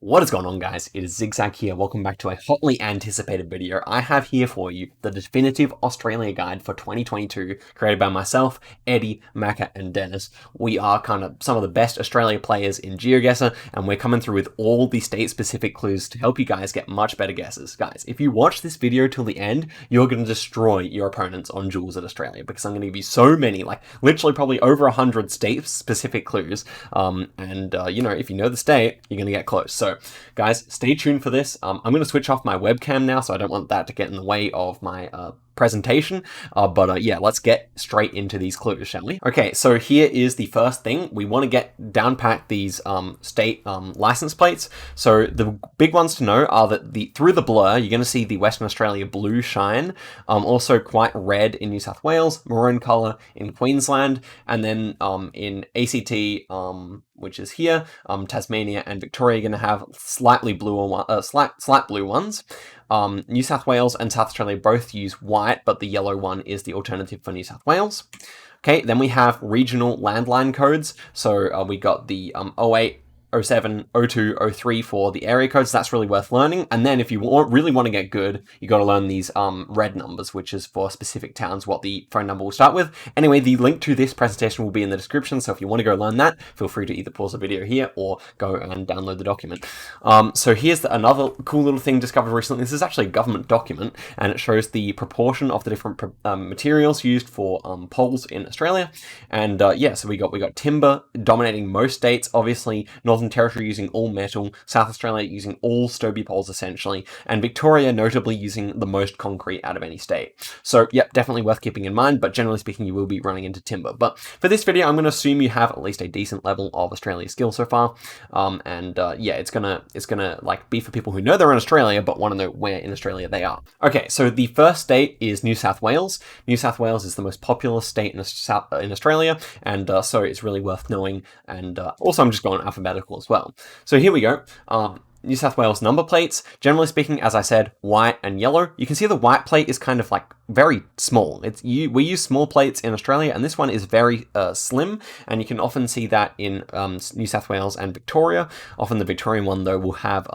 What is going on, guys? It is Zigzag here. Welcome back to a hotly anticipated video. I have here for you the definitive Australia guide for 2022, created by myself, Eddie, Macca, and Denis. We are kind of some of the best Australia players in Geoguessr, and we're coming through with all the state-specific clues to help you guys get much better guesses. Guys, if you watch this video till the end, you're going to destroy your opponents on Jules at Australia, because I'm going to give you so many, like literally probably over 100 state-specific clues, if you know the state, you're going to get close. So guys, stay tuned for this. I'm going to switch off my webcam now, so I don't want that to get in the way of my presentation, yeah, let's get straight into these clues, shall we? Okay, so here is the first thing. We want to get down pat these state license plates. So the big ones to know are that through the blur, you're going to see the Western Australia blue shine, also quite red in New South Wales, maroon colour in Queensland, and then in ACT, which is here, Tasmania and Victoria, are going to have slightly bluer, slight blue ones. New South Wales and South Australia both use white, but the yellow one is the alternative for New South Wales. Okay, then we have regional landline codes. So we got the 08, 07, 02, 03 for the area codes. That's really worth learning. And then if you really want to get good, you got to learn these red numbers, which is for specific towns, what the phone number will start with. Anyway, the link to this presentation will be in the description. So if you want to go learn that, feel free to either pause the video here or go and download the document. So here's another cool little thing discovered recently. This is actually a government document, and it shows the proportion of the different materials used for poles in Australia. And yeah, so we got timber dominating most states. Obviously, Northern Territory using all metal, South Australia using all Stobie poles essentially, and Victoria notably using the most concrete out of any state. So yep, definitely worth keeping in mind, but generally speaking, you will be running into timber. But for this video, I'm going to assume you have at least a decent level of Australia skill so far, yeah, it's gonna like be for people who know they're in Australia but want to know where in Australia they are. Okay, so the first state is New South Wales. New South Wales is the most populous state in Australia, and so it's really worth knowing. And also, I'm just going alphabetical as well. So here we go. New South Wales number plates, generally speaking, as I said, white and yellow. You can see the white plate is kind of like very small. We use small plates in Australia, and this one is very slim, and you can often see that in New South Wales and Victoria. Often the Victorian one, though, will have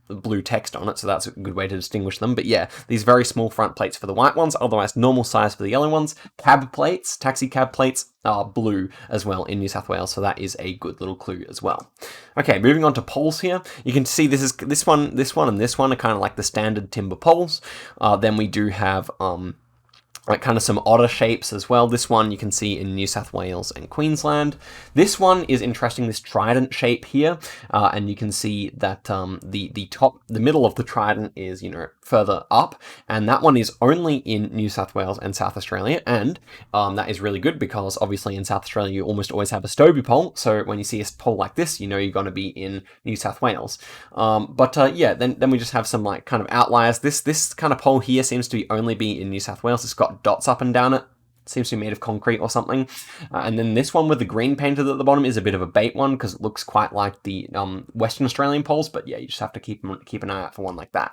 blue text on it, so that's a good way to distinguish them. But yeah, these very small front plates for the white ones, otherwise normal size for the yellow ones. Cab plates, taxi cab plates, are blue as well in New South Wales, so that is a good little clue as well. Okay, moving on to poles here. You can see this one, and this one are kind of like the standard timber poles. Then we do have like kind of some odder shapes as well. This one you can see in New South Wales and Queensland. This one is interesting, this trident shape here, and you can see that the middle of the trident is, further up, and that one is only in New South Wales and South Australia, and that is really good because obviously in South Australia you almost always have a Stobie pole, so when you see a pole like this, you know you're going to be in New South Wales. Yeah, then we just have some like kind of outliers. This kind of pole here seems to only be in New South Wales. It's got dots up and down it. Seems to be made of concrete or something. And then this one with the green painted at the bottom is a bit of a bait one because it looks quite like the Western Australian poles, but yeah, you just have to keep an eye out for one like that.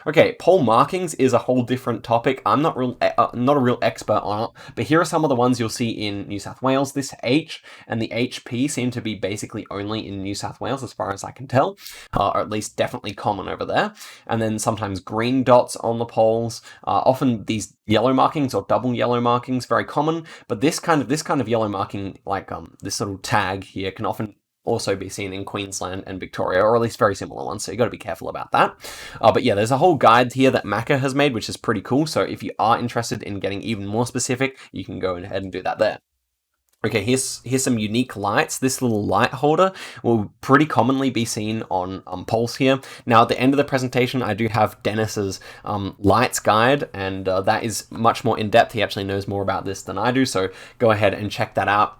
Okay, pole markings is a whole different topic. I'm not a real expert on it, but here are some of the ones you'll see in New South Wales. This H and the HP seem to be basically only in New South Wales as far as I can tell, or at least definitely common over there. And then sometimes green dots on the poles, often these yellow markings or double yellow markings, very common, but this kind of yellow marking, like this little tag here, can often also be seen in Queensland and Victoria, or at least very similar ones, so you got to be careful about that. But yeah, there's a whole guide here that Macca has made, which is pretty cool, so if you are interested in getting even more specific, you can go ahead and do that there. Okay, here's some unique lights. This little light holder will pretty commonly be seen on poles here. Now, at the end of the presentation, I do have Denis's lights guide, and that is much more in-depth. He actually knows more about this than I do, so go ahead and check that out.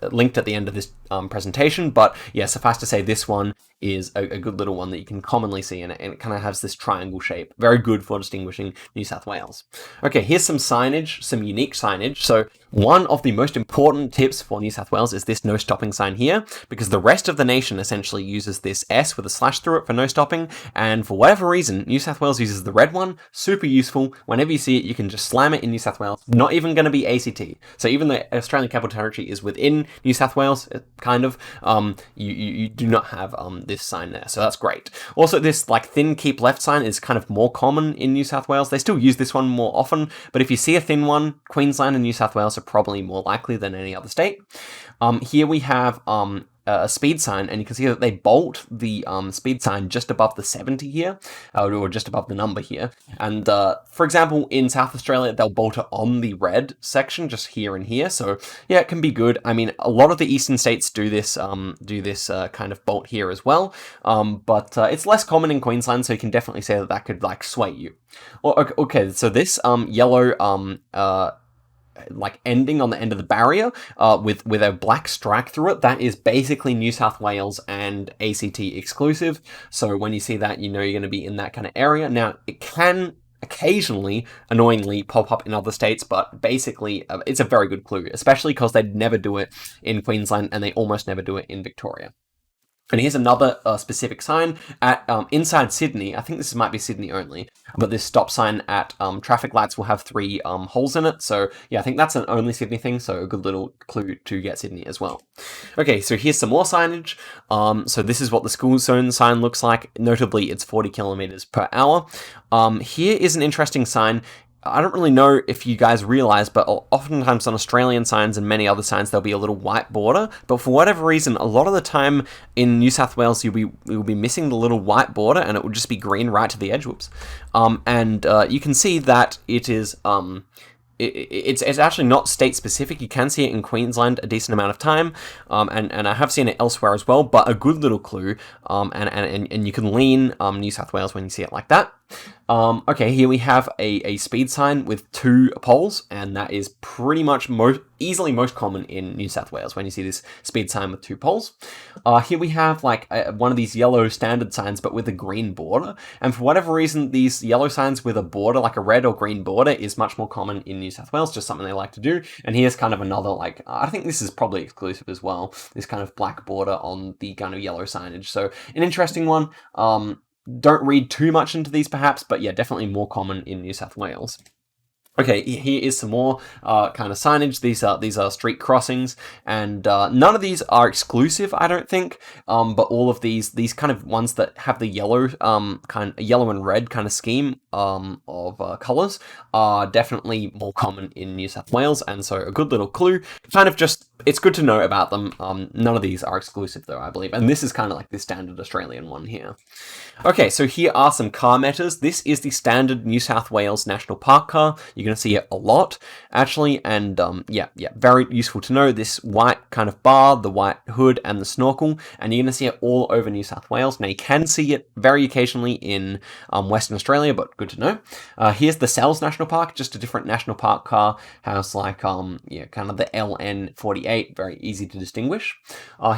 Linked at the end of this presentation, but yeah, suffice to say this one is a good little one that you can commonly see, and it kind of has this triangle shape. Very good for distinguishing New South Wales. Okay, here's some signage, some unique signage. So One of the most important tips for New South Wales is this no stopping sign here, because the rest of the nation essentially uses this S with a slash through it for no stopping, and for whatever reason, New South Wales uses the red one. Super useful. Whenever you see it, you can just slam it in New South Wales. Not even going to be ACT. So even though Australian Capital Territory is within New South Wales, kind of, you do not have this sign there, so that's great. Also, this like thin keep left sign is kind of more common in New South Wales. They still use this one more often, but if you see a thin one, Queensland and New South Wales are probably more likely than any other state. Here we have a speed sign, and you can see that they bolt the speed sign just above the 70 here, or just above the number here. And for example, in South Australia, they'll bolt it on the red section, just here and here. So yeah, it can be good. I mean, a lot of the eastern states do this kind of bolt here as well, but it's less common in Queensland, so you can definitely say that could like sway you. Okay, so this yellow like ending on the end of the barrier with a black strike through it, that is basically New South Wales and ACT exclusive. So when you see that, you know you're going to be in that kind of area. Now, it can occasionally, annoyingly, pop up in other states, but basically it's a very good clue, especially because they never do it in Queensland and they almost never do it in Victoria. And here's another specific sign at inside Sydney. I think this might be Sydney only, but this stop sign at traffic lights will have 3 holes in it. So yeah, I think that's an only Sydney thing. So a good little clue to get Sydney as well. Okay, so here's some more signage. So this is what the school zone sign looks like. Notably, it's 40 kilometers per hour. Here is an interesting sign. I don't really know if you guys realize, but oftentimes on Australian signs and many other signs, there'll be a little white border. But for whatever reason, a lot of the time in New South Wales, you'll be missing the little white border, and it will just be green right to the edge. Whoops. And you can see that it is. It's actually not state specific. You can see it in Queensland a decent amount of time, and I have seen it elsewhere as well. But a good little clue, and you can lean New South Wales when you see it like that. Okay, here we have a speed sign with 2 poles, and that is pretty much easily most common in New South Wales when you see this speed sign with 2 poles. Here we have like one of these yellow standard signs, but with a green border. And for whatever reason, these yellow signs with a border, like a red or green border, is much more common in New South Wales, just something they like to do. And here's kind of another, like, I think this is probably exclusive as well, this kind of black border on the kind of yellow signage. So an interesting one. Don't read too much into these perhaps, but yeah, definitely more common in New South Wales. Okay, here is some more kind of signage. These are street crossings, and none of these are exclusive, I don't think. But all of these kind of ones that have the yellow yellow and red kind of scheme of colors are definitely more common in New South Wales, and so a good little clue. Kind of just, it's good to know about them. None of these are exclusive though, I believe, and this is kind of like the standard Australian one here. Okay, so here are some car metas. This is the standard New South Wales National Park car. You're going to see it a lot, actually, and yeah, very useful to know. This white kind of bar, the white hood, and the snorkel, and you're going to see it all over New South Wales. Now, you can see it very occasionally in Western Australia, but good to know. Here's the Sells National Park, just a different national park car. Has like, yeah, kind of the LN48, very easy to distinguish.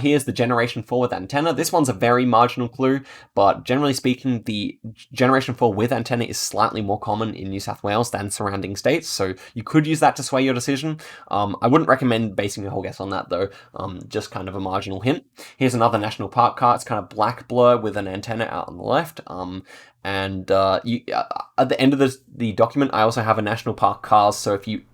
Here's the Generation 4 with antenna. This one's a very marginal clue, but generally speaking, the Generation 4 with antenna is slightly more common in New South Wales than surrounding states, so you could use that to sway your decision. I wouldn't recommend basing your whole guess on that though, just kind of a marginal hint. Here's another national park car. It's kind of black blur with an antenna out on the left. And at the end of the document, I also have a national park cars, so if you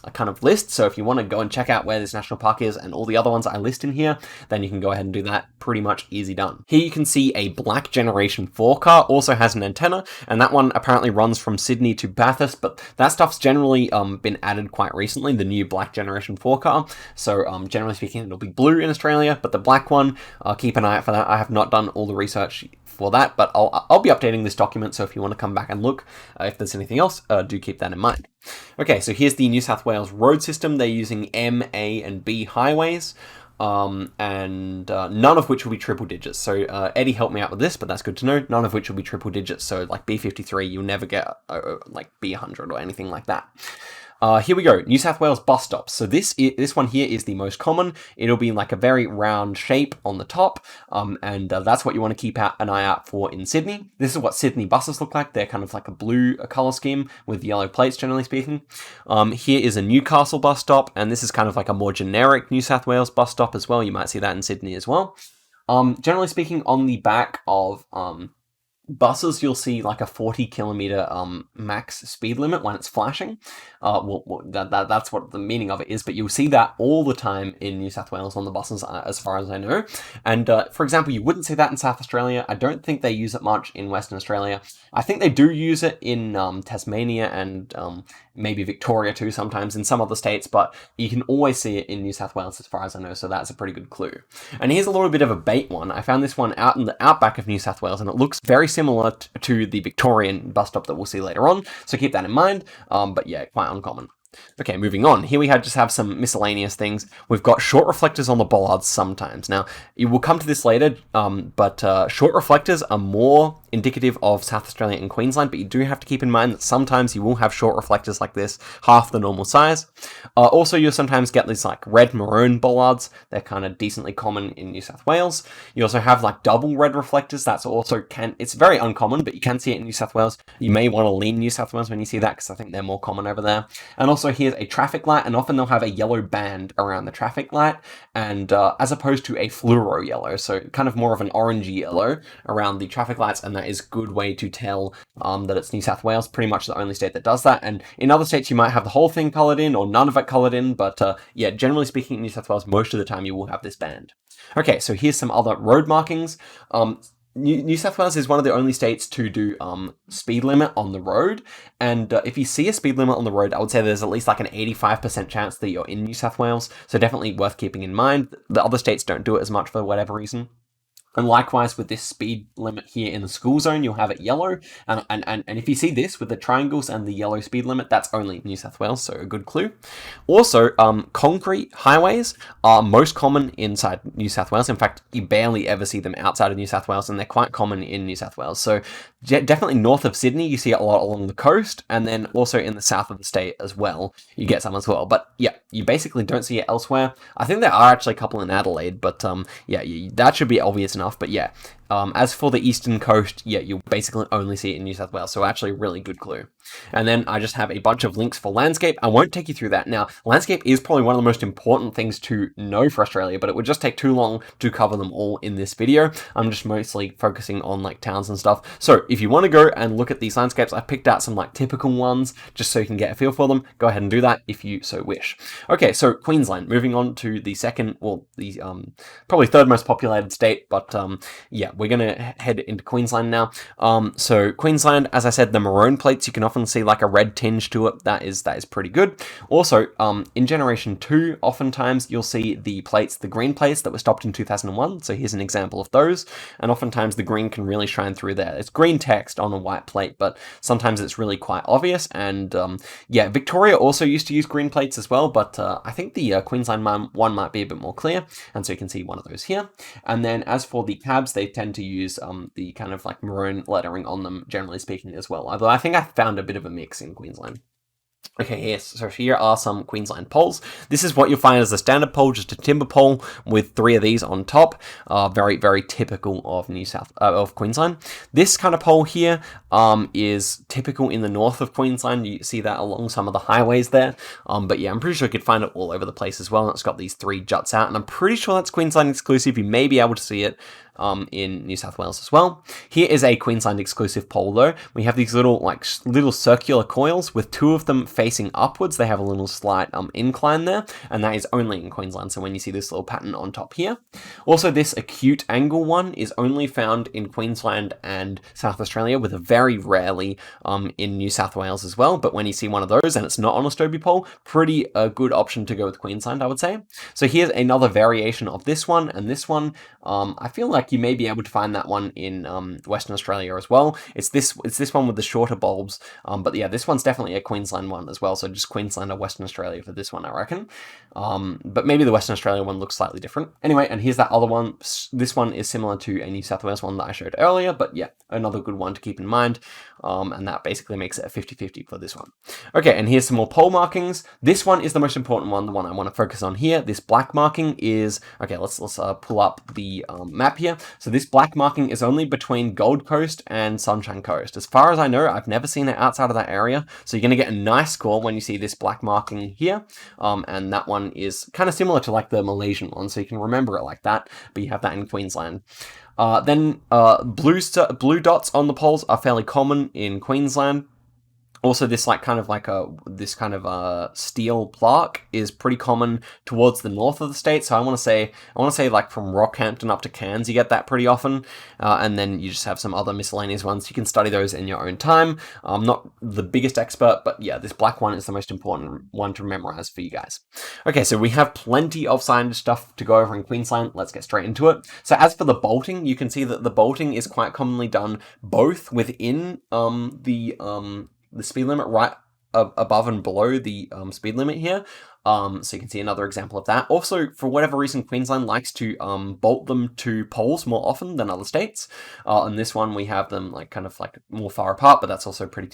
a kind of list, so if you want to go and check out where this national park is and all the other ones I list in here, then you can go ahead and do that. Pretty much easy done. Here you can see a black Generation 4 car, also has an antenna, and that one apparently runs from Sydney to Bathurst, but that stuff's generally been added quite recently, the new black Generation 4 car, so generally speaking it'll be blue in Australia, but the black one, keep an eye out for that. I have not done all the research for that, but I'll be updating this document, so if you want to come back and look, if there's anything else, do keep that in mind. Okay, so here's the New South Wales road system. They're using M, A, and B highways, and none of which will be triple digits. So Eddie helped me out with this, but that's good to know. None of which will be triple digits, so like B53, you'll never get like B100 or anything like that. Here we go, New South Wales bus stops. So this one here is the most common. It'll be like a very round shape on the top, and that's what you want to keep an eye out for in Sydney. This is what Sydney buses look like. They're kind of like a blue colour scheme with yellow plates, generally speaking. Here is a Newcastle bus stop, and this is kind of like a more generic New South Wales bus stop as well. You might see that in Sydney as well. Generally speaking, on the back of buses, you'll see like a 40-kilometer max speed limit when it's flashing. That's what the meaning of it is, but you'll see that all the time in New South Wales on the buses, as far as I know. And for example, you wouldn't see that in South Australia. I don't think they use it much in Western Australia. I think they do use it in Tasmania and maybe Victoria too sometimes in some other states, but you can always see it in New South Wales as far as I know, so that's a pretty good clue. And here's a little bit of a bait one. I found this one out in the outback of New South Wales, and it looks very similar to the Victorian bus stop that we'll see later on, so keep that in mind, but yeah, quite uncommon. Okay, moving on. Here we just have some miscellaneous things. We've got short reflectors on the bollards sometimes. Now, you will come to this later, but short reflectors are more indicative of South Australia and Queensland, but you do have to keep in mind that sometimes you will have short reflectors like this, half the normal size. Also, you'll sometimes get these like red maroon bollards. They're kind of decently common in New South Wales. You also have like double red reflectors. That's also it's very uncommon, but you can see it in New South Wales. You may want to lean New South Wales when you see that, because I think they're more common over there. And also here's a traffic light, and often they'll have a yellow band around the traffic light, and as opposed to a fluoro yellow, so kind of more of an orangey yellow around the traffic lights, and that is a good way to tell that it's New South Wales, pretty much the only state that does that. And in other states you might have the whole thing coloured in or none of it coloured in, but yeah, generally speaking in New South Wales most of the time you will have this band. Okay, so here's some other road markings. New South Wales is one of the only states to do speed limit on the road, and if you see a speed limit on the road, I would say there's at least like an 85% chance that you're in New South Wales, so definitely worth keeping in mind. The other states don't do it as much for whatever reason. And likewise with this speed limit here in the school zone, you'll have it yellow. And if you see this with the triangles and the yellow speed limit, that's only New South Wales, so a good clue. Also, concrete highways are most common inside New South Wales. In fact, you barely ever see them outside of New South Wales, and they're quite common in New South Wales. So definitely north of Sydney, you see it a lot along the coast, and then also in the south of the state as well, you get some as well. But yeah, you basically don't see it elsewhere. I think there are actually a couple in Adelaide, but yeah, that should be obvious enough. But yeah, as for the eastern coast, yeah, you'll basically only see it in New South Wales, so actually a really good clue. And then I just have a bunch of links for landscape. I won't take you through that. Now, landscape is probably one of the most important things to know for Australia, but it would just take too long to cover them all in this video. I'm just mostly focusing on like towns and stuff. So if you want to go and look at these landscapes, I picked out some like typical ones just so you can get a feel for them. Go ahead and do that if you so wish. Okay, so Queensland, moving on to the second, well, the probably third most populated state, but yeah, we're going to head into Queensland now. So Queensland, as I said, the maroon plates, you can often see like a red tinge to it. That is pretty good. Also, in Generation 2, oftentimes you'll see the plates, the green plates that were stopped in 2001. So here's an example of those. And oftentimes the green can really shine through there. It's green text on a white plate, but sometimes it's really quite obvious. And yeah, Victoria also used to use green plates as well, but I think the Queensland one might be a bit more clear. And so you can see one of those here. And then as for the cabs, they tend to use the kind of like maroon lettering on them, generally speaking as well. Although I think I found a bit of a mix in Queensland. Okay, yes, so here are some Queensland poles. This is what you'll find as a standard pole, just a timber pole with 3 of these on top. Very, very typical of Queensland. This kind of pole here is typical in the north of Queensland. You see that along some of the highways there. But yeah, I'm pretty sure you could find it all over the place as well. And it's got these 3 juts out, and I'm pretty sure that's Queensland exclusive. You may be able to see it in New South Wales as well. Here is a Queensland exclusive pole though. We have these little circular coils with 2 of them facing upwards. They have a little slight incline there, and that is only in Queensland. So when you see this little pattern on top here. Also, this acute angle one is only found in Queensland and South Australia, with a very rarely in New South Wales as well. But when you see one of those and it's not on a Stobie pole, pretty good option to go with Queensland, I would say. So here's another variation of this one, and this one I feel like you may be able to find that one in Western Australia as well. It's this one with the shorter bulbs, but yeah, this one's definitely a Queensland one as well, so just Queensland or Western Australia for this one, I reckon. But maybe the Western Australia one looks slightly different. Anyway, and here's that other one. This one is similar to a New South Wales one that I showed earlier, but yeah, another good one to keep in mind. And that basically makes it a 50-50 for this one. Okay, and here's some more pole markings. This one is the most important one, the one I want to focus on here. This black marking is, okay, let's pull up the map here. So this black marking is only between Gold Coast and Sunshine Coast. As far as I know, I've never seen it outside of that area. So you're going to get a nice score when you see this black marking here. And that one is kind of similar to like the Malaysian one, so you can remember it like that, but you have that in Queensland. Then blue dots on the poles are fairly common in Queensland. Also, this steel plaque is pretty common towards the north of the state. So I want to say like from Rockhampton up to Cairns, you get that pretty often. And then you just have some other miscellaneous ones. You can study those in your own time. I'm not the biggest expert, but yeah, this black one is the most important one to memorize for you guys. Okay, so we have plenty of signage stuff to go over in Queensland. Let's get straight into it. So as for the bolting, you can see that the bolting is quite commonly done both within the speed limit right above and below the speed limit here. So you can see another example of that. Also, for whatever reason, Queensland likes to bolt them to poles more often than other states. On this one, we have them kind of more far apart, but that's also pretty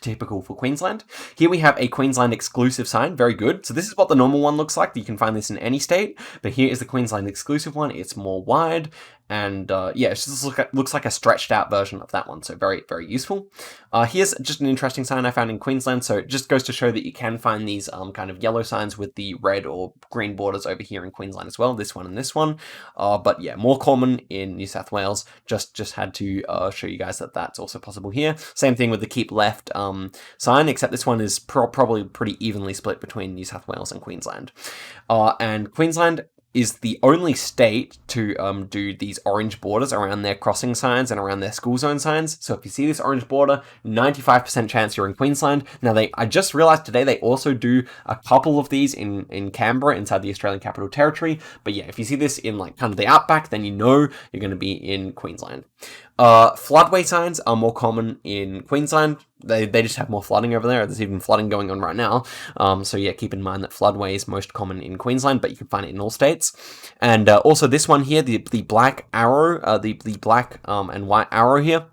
typical for Queensland. Here we have a Queensland exclusive sign. Very good. So this is what the normal one looks like. You can find this in any state, but here is the Queensland exclusive one. It's more wide. And yeah, it just looks like a stretched out version of that one. So very, very useful. Here's just an interesting sign I found in Queensland. So it just goes to show that you can find these kind of yellow signs with the red or green borders over here in Queensland as well. This one and this one. But yeah, more common in New South Wales. Just had to show you guys that that's also possible here. Same thing with the keep left sign, except this one is probably pretty evenly split between New South Wales and Queensland. And Queensland is the only state to do these orange borders around their crossing signs and around their school zone signs. So if you see this orange border, 95% chance you're in Queensland. Now, I just realized today they also do a couple of these in Canberra, inside the Australian Capital Territory. But yeah, if you see this in kind of the outback, then you know you're going to be in Queensland. Floodway signs are more common in Queensland. They just have more flooding over there. There's even flooding going on right now. So yeah, keep in mind that floodway is most common in Queensland, but you can find it in all states. And also this one here, the black arrow, the black and white arrow here.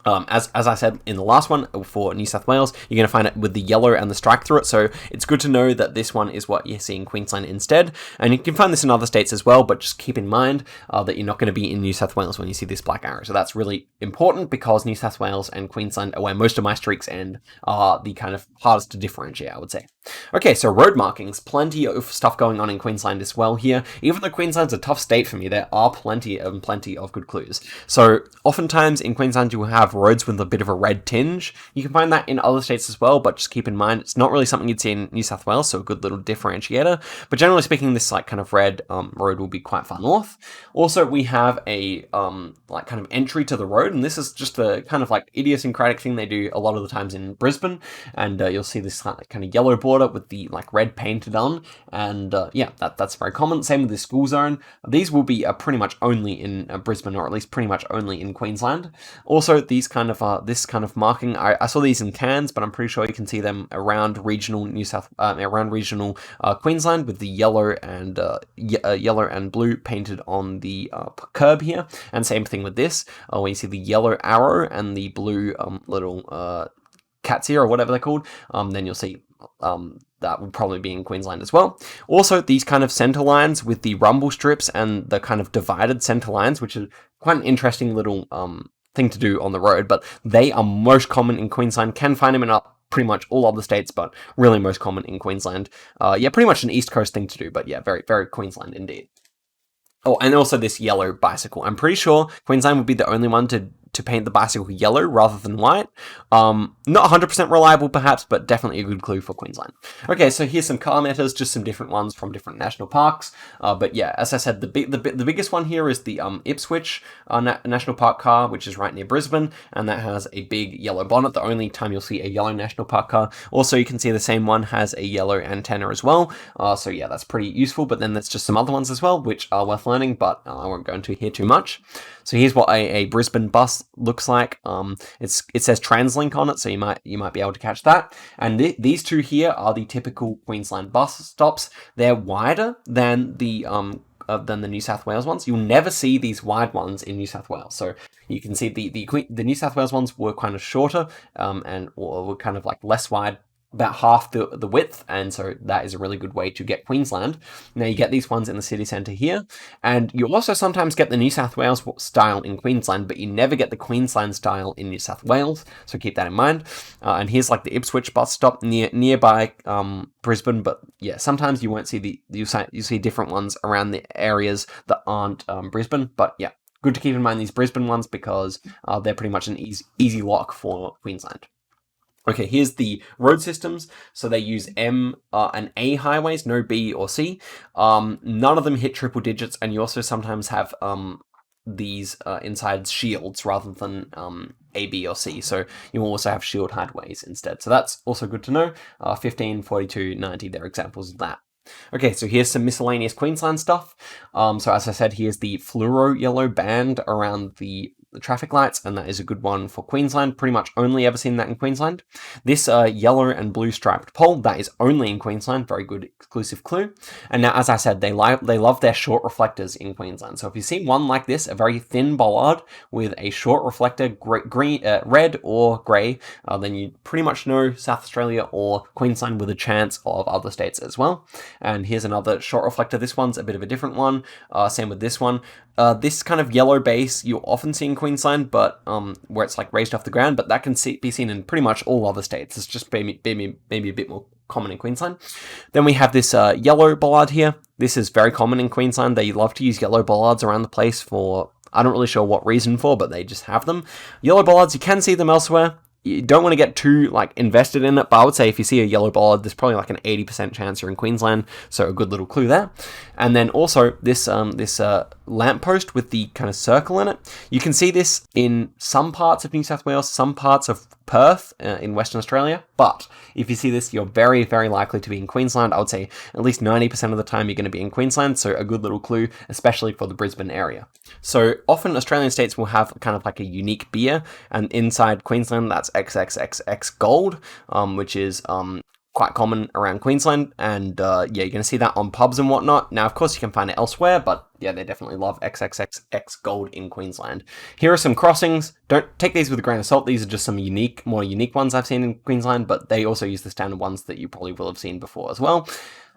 As I said in the last one for New South Wales, you're going to find it with the yellow and the strike through it. So it's good to know that this one is what you see in Queensland instead. And you can find this in other states as well, but just keep in mind that you're not going to be in New South Wales when you see this black arrow. So that's really important because New South Wales and Queensland are where most of my streaks end, are the kind of hardest to differentiate, I would say. Okay, so road markings, plenty of stuff going on in Queensland as well here. Even though Queensland's a tough state for me, there are plenty of good clues. So oftentimes in Queensland you will have roads with a bit of a red tinge. You can find that in other states as well, but just keep in mind it's not really something you'd see in New South Wales, so a good little differentiator. But generally speaking, this kind of red road will be quite far north. Also, we have a kind of entry to the road, and this is just a kind of idiosyncratic thing they do a lot of the times in Brisbane, and you'll see this kind of yellow border with the red painted on, and yeah, that's very common. Same with the school zone. These will be pretty much only in Brisbane, or at least pretty much only in Queensland. Also, these this kind of marking, I saw these in Cairns, but I'm pretty sure you can see them around regional Queensland with the yellow and blue painted on the curb here. And same thing with this, when you see the yellow arrow and the blue little cats here, or whatever they're called, then you'll see that would probably be in Queensland as well. Also, these kind of center lines with the rumble strips and the kind of divided center lines, which is quite an interesting little thing to do on the road, but they are most common in Queensland. Can find them in pretty much all other states, but really most common in Queensland. Yeah, pretty much an East Coast thing to do, but yeah, very, very Queensland indeed. Oh, and also this yellow bicycle. I'm pretty sure Queensland would be the only one to to paint the bicycle yellow rather than white. Not 100% reliable perhaps, but definitely a good clue for Queensland. Okay, so here's some car metas, just some different ones from different national parks. But yeah, as I said, the biggest one here is the Ipswich National Park car, which is right near Brisbane, and that has a big yellow bonnet, the only time you'll see a yellow national park car. Also, you can see the same one has a yellow antenna as well. So yeah, that's pretty useful, but then there's just some other ones as well, which are worth learning, but I won't go into here too much. So here's what a Brisbane bus looks like. It says TransLink on it, so you might be able to catch that. And these two here are the typical Queensland bus stops. They're wider than the New South Wales ones. You'll never see these wide ones in New South Wales. So you can see the New South Wales ones were kind of shorter or were kind of like less wide, about half the width, and so that is a really good way to get Queensland. Now you get these ones in the city centre here, and you also sometimes get the New South Wales style in Queensland, but you never get the Queensland style in New South Wales, so keep that in mind. And here's like the Ipswich bus stop nearby Brisbane, but yeah, sometimes you won't see you see different ones around the areas that aren't Brisbane, but yeah, good to keep in mind these Brisbane ones because they're pretty much an easy lock for Queensland. Okay, here's the road systems. So they use M and A highways, no B or C. None of them hit triple digits, and you also sometimes have these inside shields rather than A, B, or C. So you also have shield highways instead. So that's also good to know. 15, 42, 90, they're examples of that. Okay, so here's some miscellaneous Queensland stuff. So as I said, here's the fluoro yellow band around the traffic lights, and that is a good one for Queensland. Pretty much only ever seen that in Queensland. This yellow and blue striped pole, that is only in Queensland. Very good exclusive clue. And now, as I said, they love their short reflectors in Queensland. So if you see one like this, a very thin bollard with a short reflector, red or grey, then you pretty much know South Australia or Queensland with a chance of other states as well. And here's another short reflector. This one's a bit of a different one. Same with this one. This kind of yellow base you often see in Queensland, but where it's like raised off the ground, but that can be seen in pretty much all other states. It's just maybe a bit more common in Queensland. Then we have this yellow bollard here. This is very common in Queensland. They love to use yellow bollards around the place for, I'm not really sure what reason for, but they just have them. Yellow bollards, you can see them elsewhere. You don't want to get too invested in it, but I would say if you see a yellow bollard, there's probably like an 80% chance you're in Queensland, so a good little clue there. And then also this lamppost with the kind of circle in it. You can see this in some parts of New South Wales, some parts of Perth in Western Australia, but if you see this, you're very, very likely to be in Queensland. I would say at least 90% of the time you're going to be in Queensland, so a good little clue, especially for the Brisbane area. So often Australian states will have kind of like a unique beer, and inside Queensland that's XXXX Gold, which is quite common around Queensland, and yeah, you're going to see that on pubs and whatnot. Now, of course, you can find it elsewhere, but yeah, they definitely love XXXX Gold in Queensland. Here are some crossings. Don't take these with a grain of salt. These are just some more unique ones I've seen in Queensland, but they also use the standard ones that you probably will have seen before as well.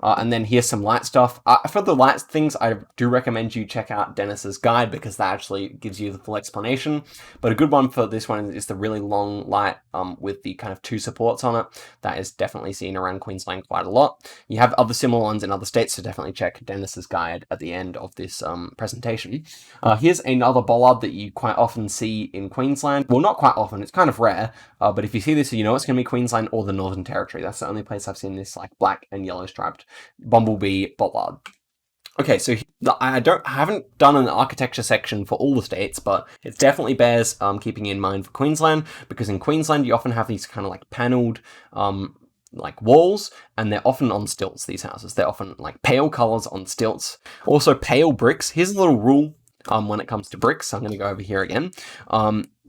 And then here's some light stuff. For the light things, I do recommend you check out Denis's guide because that actually gives you the full explanation. But a good one for this one is the really long light with the kind of two supports on it. That is definitely seen around Queensland quite a lot. You have other similar ones in other states, so definitely check Denis's guide at the end of this presentation. Here's another bollard that you quite often see in Queensland. Well, not quite often, it's kind of rare, but if you see this, you know it's going to be Queensland or the Northern Territory. That's the only place I've seen this black and yellow striped bumblebee bollard. Okay, so I haven't done an architecture section for all the states, but it definitely bears keeping in mind for Queensland, because in Queensland you often have these kind of panelled walls, and they're often on stilts, these houses. They're often pale colours on stilts. Also pale bricks. Here's a little rule when it comes to bricks. I'm going to go over here again.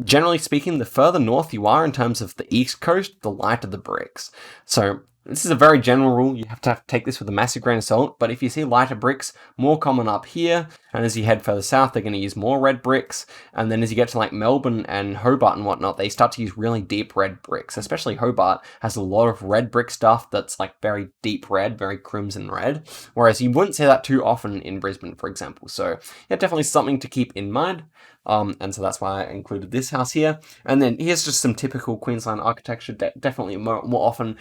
Generally speaking, the further north you are in terms of the east coast, the lighter the bricks. So this is a very general rule. You have to take this with a massive grain of salt. But if you see lighter bricks, more common up here. And as you head further south, they're going to use more red bricks. And then as you get to Melbourne and Hobart and whatnot, they start to use really deep red bricks. Especially Hobart has a lot of red brick stuff that's very deep red, very crimson red. Whereas you wouldn't see that too often in Brisbane, for example. So yeah, definitely something to keep in mind. And so that's why I included this house here. And then here's just some typical Queensland architecture, definitely more often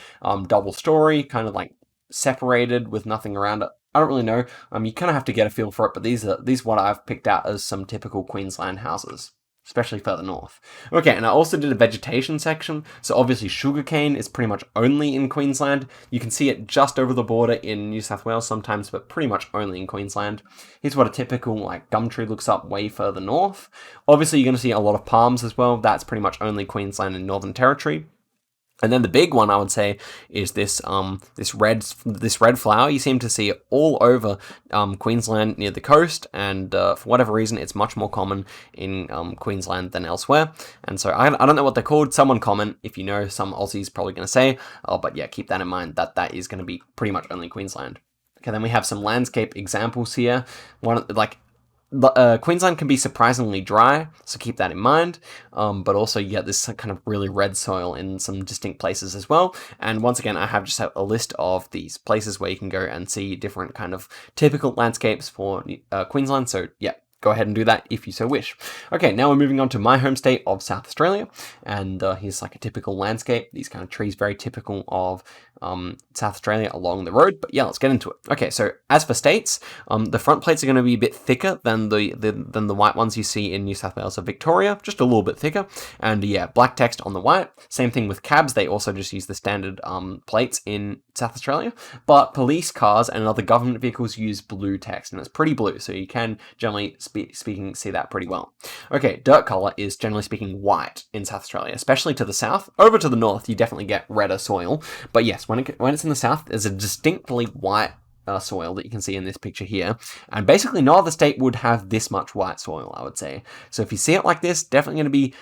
double story, kind of separated with nothing around it. I don't really know. You kind of have to get a feel for it, but these are what I've picked out as some typical Queensland houses. especially further north. Okay, and I also did a vegetation section. So obviously sugarcane is pretty much only in Queensland. You can see it just over the border in New South Wales sometimes, but pretty much only in Queensland. Here's what a typical like gum tree looks up way further north. Obviously you're going to see a lot of palms as well. That's pretty much only Queensland and Northern Territory. And then the big one I would say is this red flower. You seem to see it all over Queensland near the coast, and for whatever reason, it's much more common in Queensland than elsewhere. And so I don't know what they're called. Someone comment if you know. Some Aussies probably going to say, but yeah, keep that in mind that is going to be pretty much only Queensland. Okay, then we have some landscape examples here. Queensland can be surprisingly dry, so keep that in mind. But also you get this kind of really red soil in some distinct places as well. And once again, I have just a list of these places where you can go and see different kind of typical landscapes for Queensland. So yeah, go ahead and do that if you so wish. Okay, now we're moving on to my home state of South Australia, and here's like a typical landscape. These kind of trees, very typical of South Australia along the road. But yeah, let's get into it. Okay, so as for states, the front plates are going to be a bit thicker than the white ones you see in New South Wales or Victoria, just a little bit thicker. And yeah, black text on the white. Same thing with cabs. They also just use the standard plates in South Australia. But police cars and other government vehicles use blue text, and it's pretty blue, so you can generally speaking see that pretty well. Okay, dirt color is generally speaking white in South Australia, especially to the south. Over to the north, you definitely get redder soil. But yes, when it's in the south, there's a distinctly white soil that you can see in this picture here. And basically no other state would have this much white soil, I would say. So if you see it like this, definitely going to be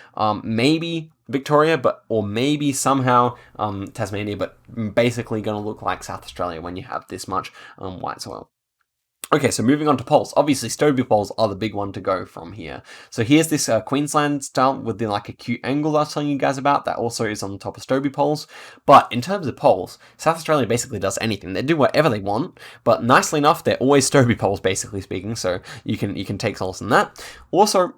maybe Victoria, or maybe somehow Tasmania, but basically going to look like South Australia when you have this much white soil. Okay, so moving on to poles. Obviously, Stobie poles are the big one to go from here. So here's this Queensland style with like a cute angle that I was telling you guys about. That also is on the top of Stobie poles. But in terms of poles, South Australia basically does anything. They do whatever they want, but nicely enough, they're always Stobie poles, basically speaking. So you can take solace in that. Also,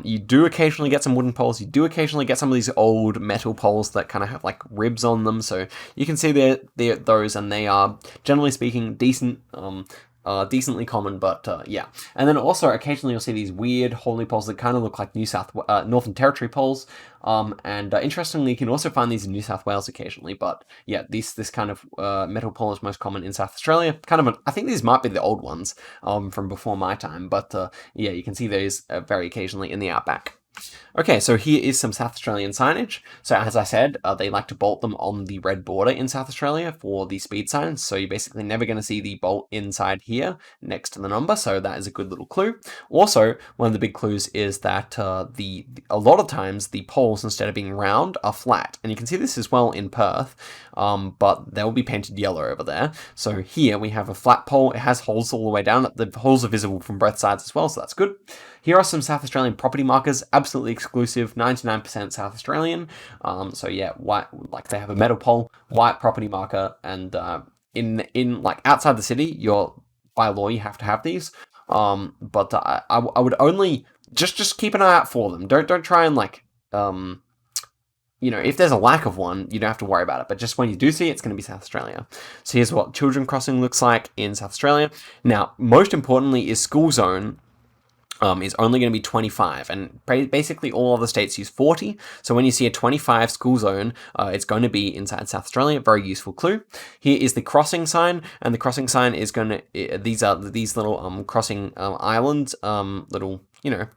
you do occasionally get some wooden poles. You do occasionally get some of these old metal poles that kind of have like ribs on them. So you can see those, and they are generally speaking decent. Decently common, but yeah. And then also occasionally you'll see these weird holy poles that kind of look like Northern Territory poles. And interestingly, you can also find these in New South Wales occasionally. But yeah, this kind of metal pole is most common in South Australia. I think these might be the old ones from before my time. But yeah, you can see those very occasionally in the outback. Okay, so here is some South Australian signage. So as I said, they like to bolt them on the red border in South Australia for the speed signs. So you're basically never going to see the bolt inside here next to the number. So that is a good little clue. Also, one of the big clues is that a lot of times the poles, instead of being round, are flat. And you can see this as well in Perth, but they'll be painted yellow over there. So here we have a flat pole. It has holes all the way down. The holes are visible from both sides as well, so that's good. Here are some South Australian property markers, absolutely exclusive, 99% South Australian. So yeah, white, like they have a metal pole, white property marker, and in like outside the city, by law you have to have these. But I would only just keep an eye out for them. Don't try and like if there's a lack of one, you don't have to worry about it. But just when you do see it, it's going to be South Australia. So here's what children crossing looks like in South Australia. Now, most importantly, is school zone. Is only going to be 25, and basically all other states use 40. So when you see a 25 school zone, it's going to be inside South Australia. Very useful clue. Here is the crossing sign, and the crossing sign is going to. These little crossing islands,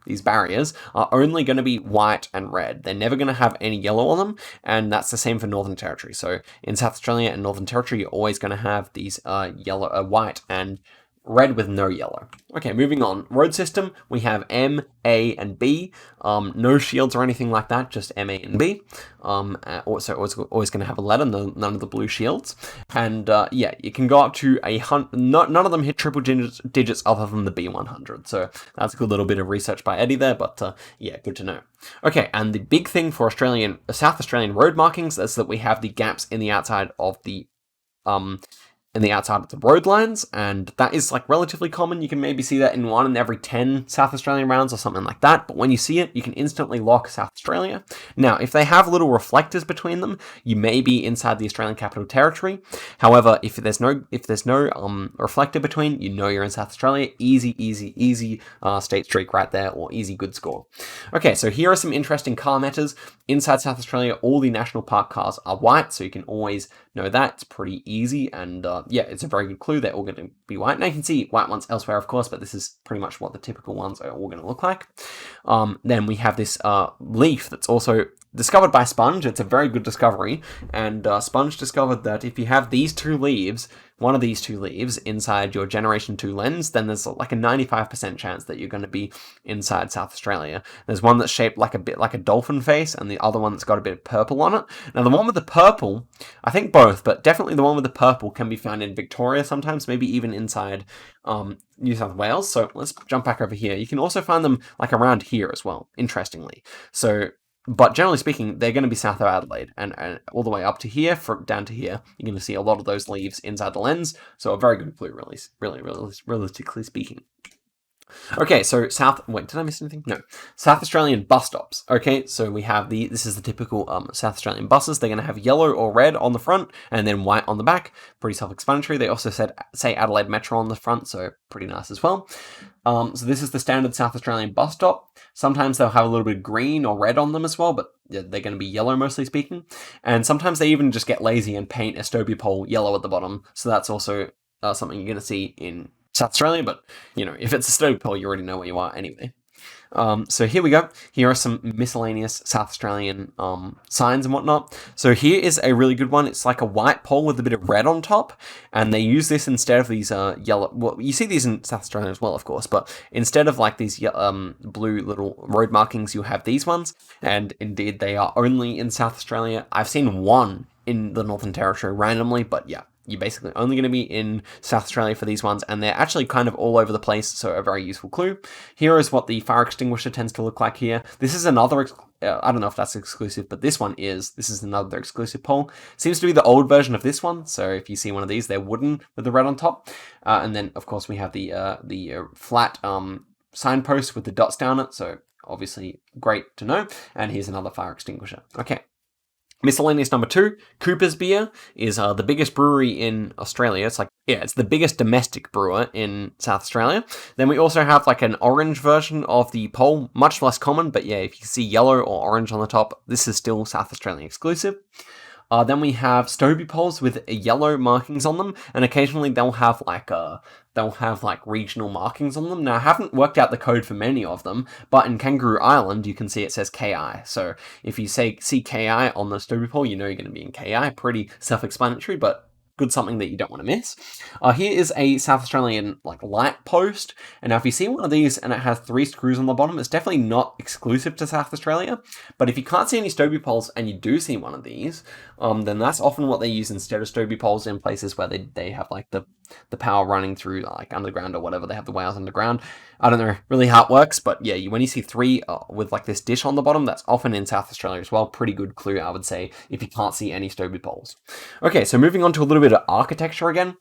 these barriers are only going to be white and red. They're never going to have any yellow on them, and that's the same for Northern Territory. So in South Australia and Northern Territory, you're always going to have these white and red with no yellow. Okay, moving on. Road system, we have M, A, and B. No shields or anything like that, just M, A, and B. Also, always going to have a letter, none of the blue shields. And yeah, you can go up to none of them hit triple digits other than the B100. So that's a good little bit of research by Eddie there, but yeah, good to know. Okay, and the big thing for South Australian road markings is that we have the gaps in the outside of the in the outside of the road lines, and that is like relatively common. You can maybe see that in 1 in every 10 South Australian rounds or something like that, but when you see it, you can instantly lock South Australia. Now, if they have little reflectors between them, you may be inside the Australian Capital Territory. However, if there's no reflector between, you know you're in South Australia. Easy state streak right there, or easy good score. Okay, so here are some interesting car metas. Inside South Australia, all the national park cars are white, so you can always know that. It's pretty easy, and yeah, it's a very good clue. They're all going to be white. Now you can see white ones elsewhere, of course, but this is pretty much what the typical ones are all going to look like. Then we have this leaf that's also discovered by Sponge. It's a very good discovery, and Sponge discovered that if you have these two leaves, one of these two leaves inside your Generation 2 lens, then there's like a 95% chance that you're going to be inside South Australia. There's one that's shaped like a bit like a dolphin face, and the other one that's got a bit of purple on it. Now the one with the purple, I think both, but definitely the one with the purple can be found in Victoria sometimes, maybe even inside New South Wales. So let's jump back over here. You can also find them like around here as well, interestingly. But generally speaking, they're going to be south of Adelaide, and all the way up to here, down to here, you're going to see a lot of those leaves inside the lens. So a very good clue, really, realistically speaking. Okay, so wait, did I miss anything? No. South Australian bus stops. Okay, so we have this is the typical South Australian buses. They're going to have yellow or red on the front and then white on the back. Pretty self-explanatory. They also say Adelaide Metro on the front, so pretty nice as well. So this is the standard South Australian bus stop. Sometimes they'll have a little bit of green or red on them as well, but they're going to be yellow mostly speaking. And sometimes they even just get lazy and paint a Stobie pole yellow at the bottom. So that's also something you're going to see in South Australia, but you know, if it's a Stobie pole, you already know where you are anyway. So here we go. Here are some miscellaneous South Australian signs and whatnot. So here is a really good one. It's like a white pole with a bit of red on top, and they use this instead of these yellow. Well, you see these in South Australia as well, of course, but instead of like these blue little road markings, you have these ones, and indeed they are only in South Australia. I've seen one in the Northern Territory randomly, but yeah. You're basically only going to be in South Australia for these ones, and they're actually kind of all over the place, so a very useful clue. Here is what the fire extinguisher tends to look like here. This is another, I don't know if that's exclusive, but this is another exclusive pole. Seems to be the old version of this one, so if you see one of these, they're wooden with the red on top. And then, of course, we have the flat signpost with the dots down it, so obviously great to know. And here's another fire extinguisher. Okay. Miscellaneous number 2, Cooper's Beer is the biggest brewery in Australia. It's the biggest domestic brewer in South Australia. Then we also have like an orange version of the pole, much less common, but yeah, if you see yellow or orange on the top, this is still South Australian exclusive. Then we have Stobie poles with yellow markings on them, and occasionally they'll have like regional markings on them. Now, I haven't worked out the code for many of them, but in Kangaroo Island, you can see it says KI. So if you see KI on the Stobie pole, you know you're going to be in KI. Pretty self-explanatory, but good something that you don't want to miss. Here is a South Australian like light post, and now if you see one of these and it has 3 screws on the bottom, it's definitely not exclusive to South Australia. But if you can't see any Stobie poles and you do see one of these, then that's often what they use instead of Stobie poles in places where they have like the power running through like underground or whatever. They have the wires underground. I don't know really how it works, but yeah, when you see 3 with like this dish on the bottom, that's often in South Australia as well. Pretty good clue, I would say, if you can't see any Stobie poles. Okay, so moving on to a little bit of architecture again.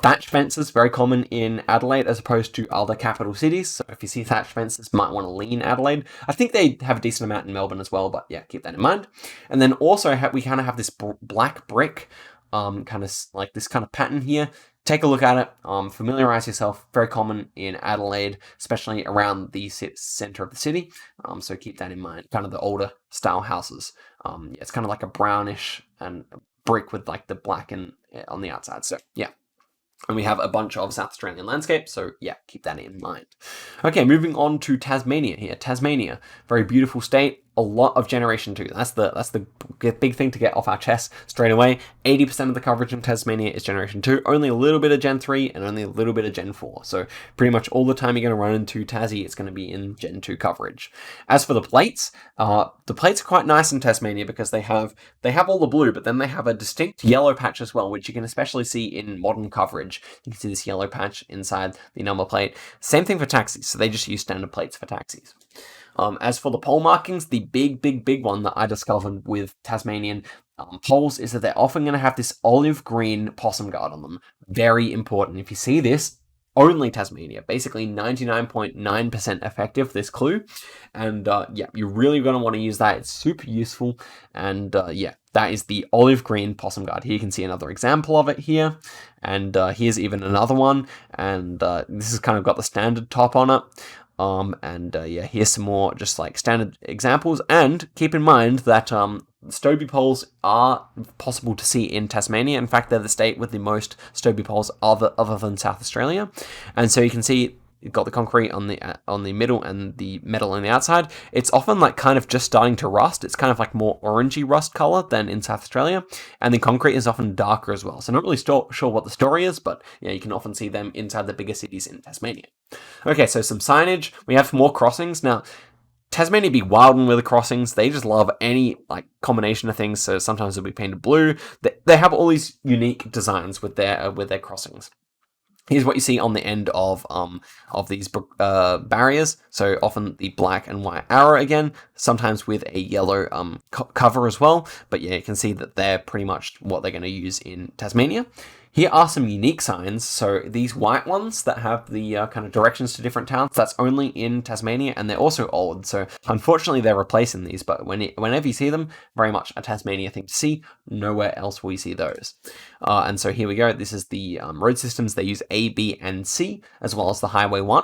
Thatch fences, very common in Adelaide as opposed to other capital cities. So if you see thatch fences, might want to lean Adelaide. I think they have a decent amount in Melbourne as well, but yeah, keep that in mind. And then also we kind of have this black brick, kind of like this kind of pattern here. Take a look at it, familiarize yourself, very common in Adelaide, especially around the centre of the city, so keep that in mind, kind of the older style houses. It's kind of like a brownish and brick with like the black on the outside, so yeah. And we have a bunch of South Australian landscapes, so yeah, keep that in mind. Okay, moving on to Tasmania here. Tasmania, very beautiful state, a lot of Generation 2. That's the big thing to get off our chest straight away. 80% of the coverage in Tasmania is Generation 2, only a little bit of Gen 3, and only a little bit of Gen 4. So pretty much all the time you're going to run into Tassie, it's going to be in Gen 2 coverage. As for the plates are quite nice in Tasmania because they have all the blue, but then they have a distinct yellow patch as well, which you can especially see in modern coverage. You can see this yellow patch inside the number plate. Same thing for taxis, so they just use standard plates for taxis. As for the pole markings, the big one that I discovered with Tasmanian poles is that they're often going to have this olive green possum guard on them. Very important. If you see this, only Tasmania, basically 99.9% effective, this clue. And yeah, you're really going to want to use that. It's super useful. And yeah, that is the olive green possum guard. Here you can see another example of it here. And here's even another one. And this has kind of got the standard top on it. Yeah, here's some more just like standard examples. And keep in mind that Stobie poles are possible to see in Tasmania. In fact, they're the state with the most Stobie poles other than South Australia. And so you can see you've got the concrete on the middle and the metal on the outside. It's often like kind of just starting to rust. It's kind of like more orangey rust color than in South Australia. And the concrete is often darker as well. So not really sure what the story is, but yeah, you can often see them inside the bigger cities in Tasmania. Okay, so some signage. We have more crossings. Now, Tasmania be wilding with the crossings. They just love any like combination of things. So sometimes it'll be painted blue. They have all these unique designs with their crossings. Here's what you see on the end of these barriers. So often the black and white arrow again, sometimes with a yellow cover as well. But yeah, you can see that they're pretty much what they're going to use in Tasmania. Here are some unique signs. So these white ones that have the kind of directions to different towns, that's only in Tasmania, and they're also old. So unfortunately, they're replacing these. But whenever you see them, very much a Tasmania thing to see. Nowhere else will you see those. And so here we go. This is the road systems. They use A, B, and C, as well as the Highway 1.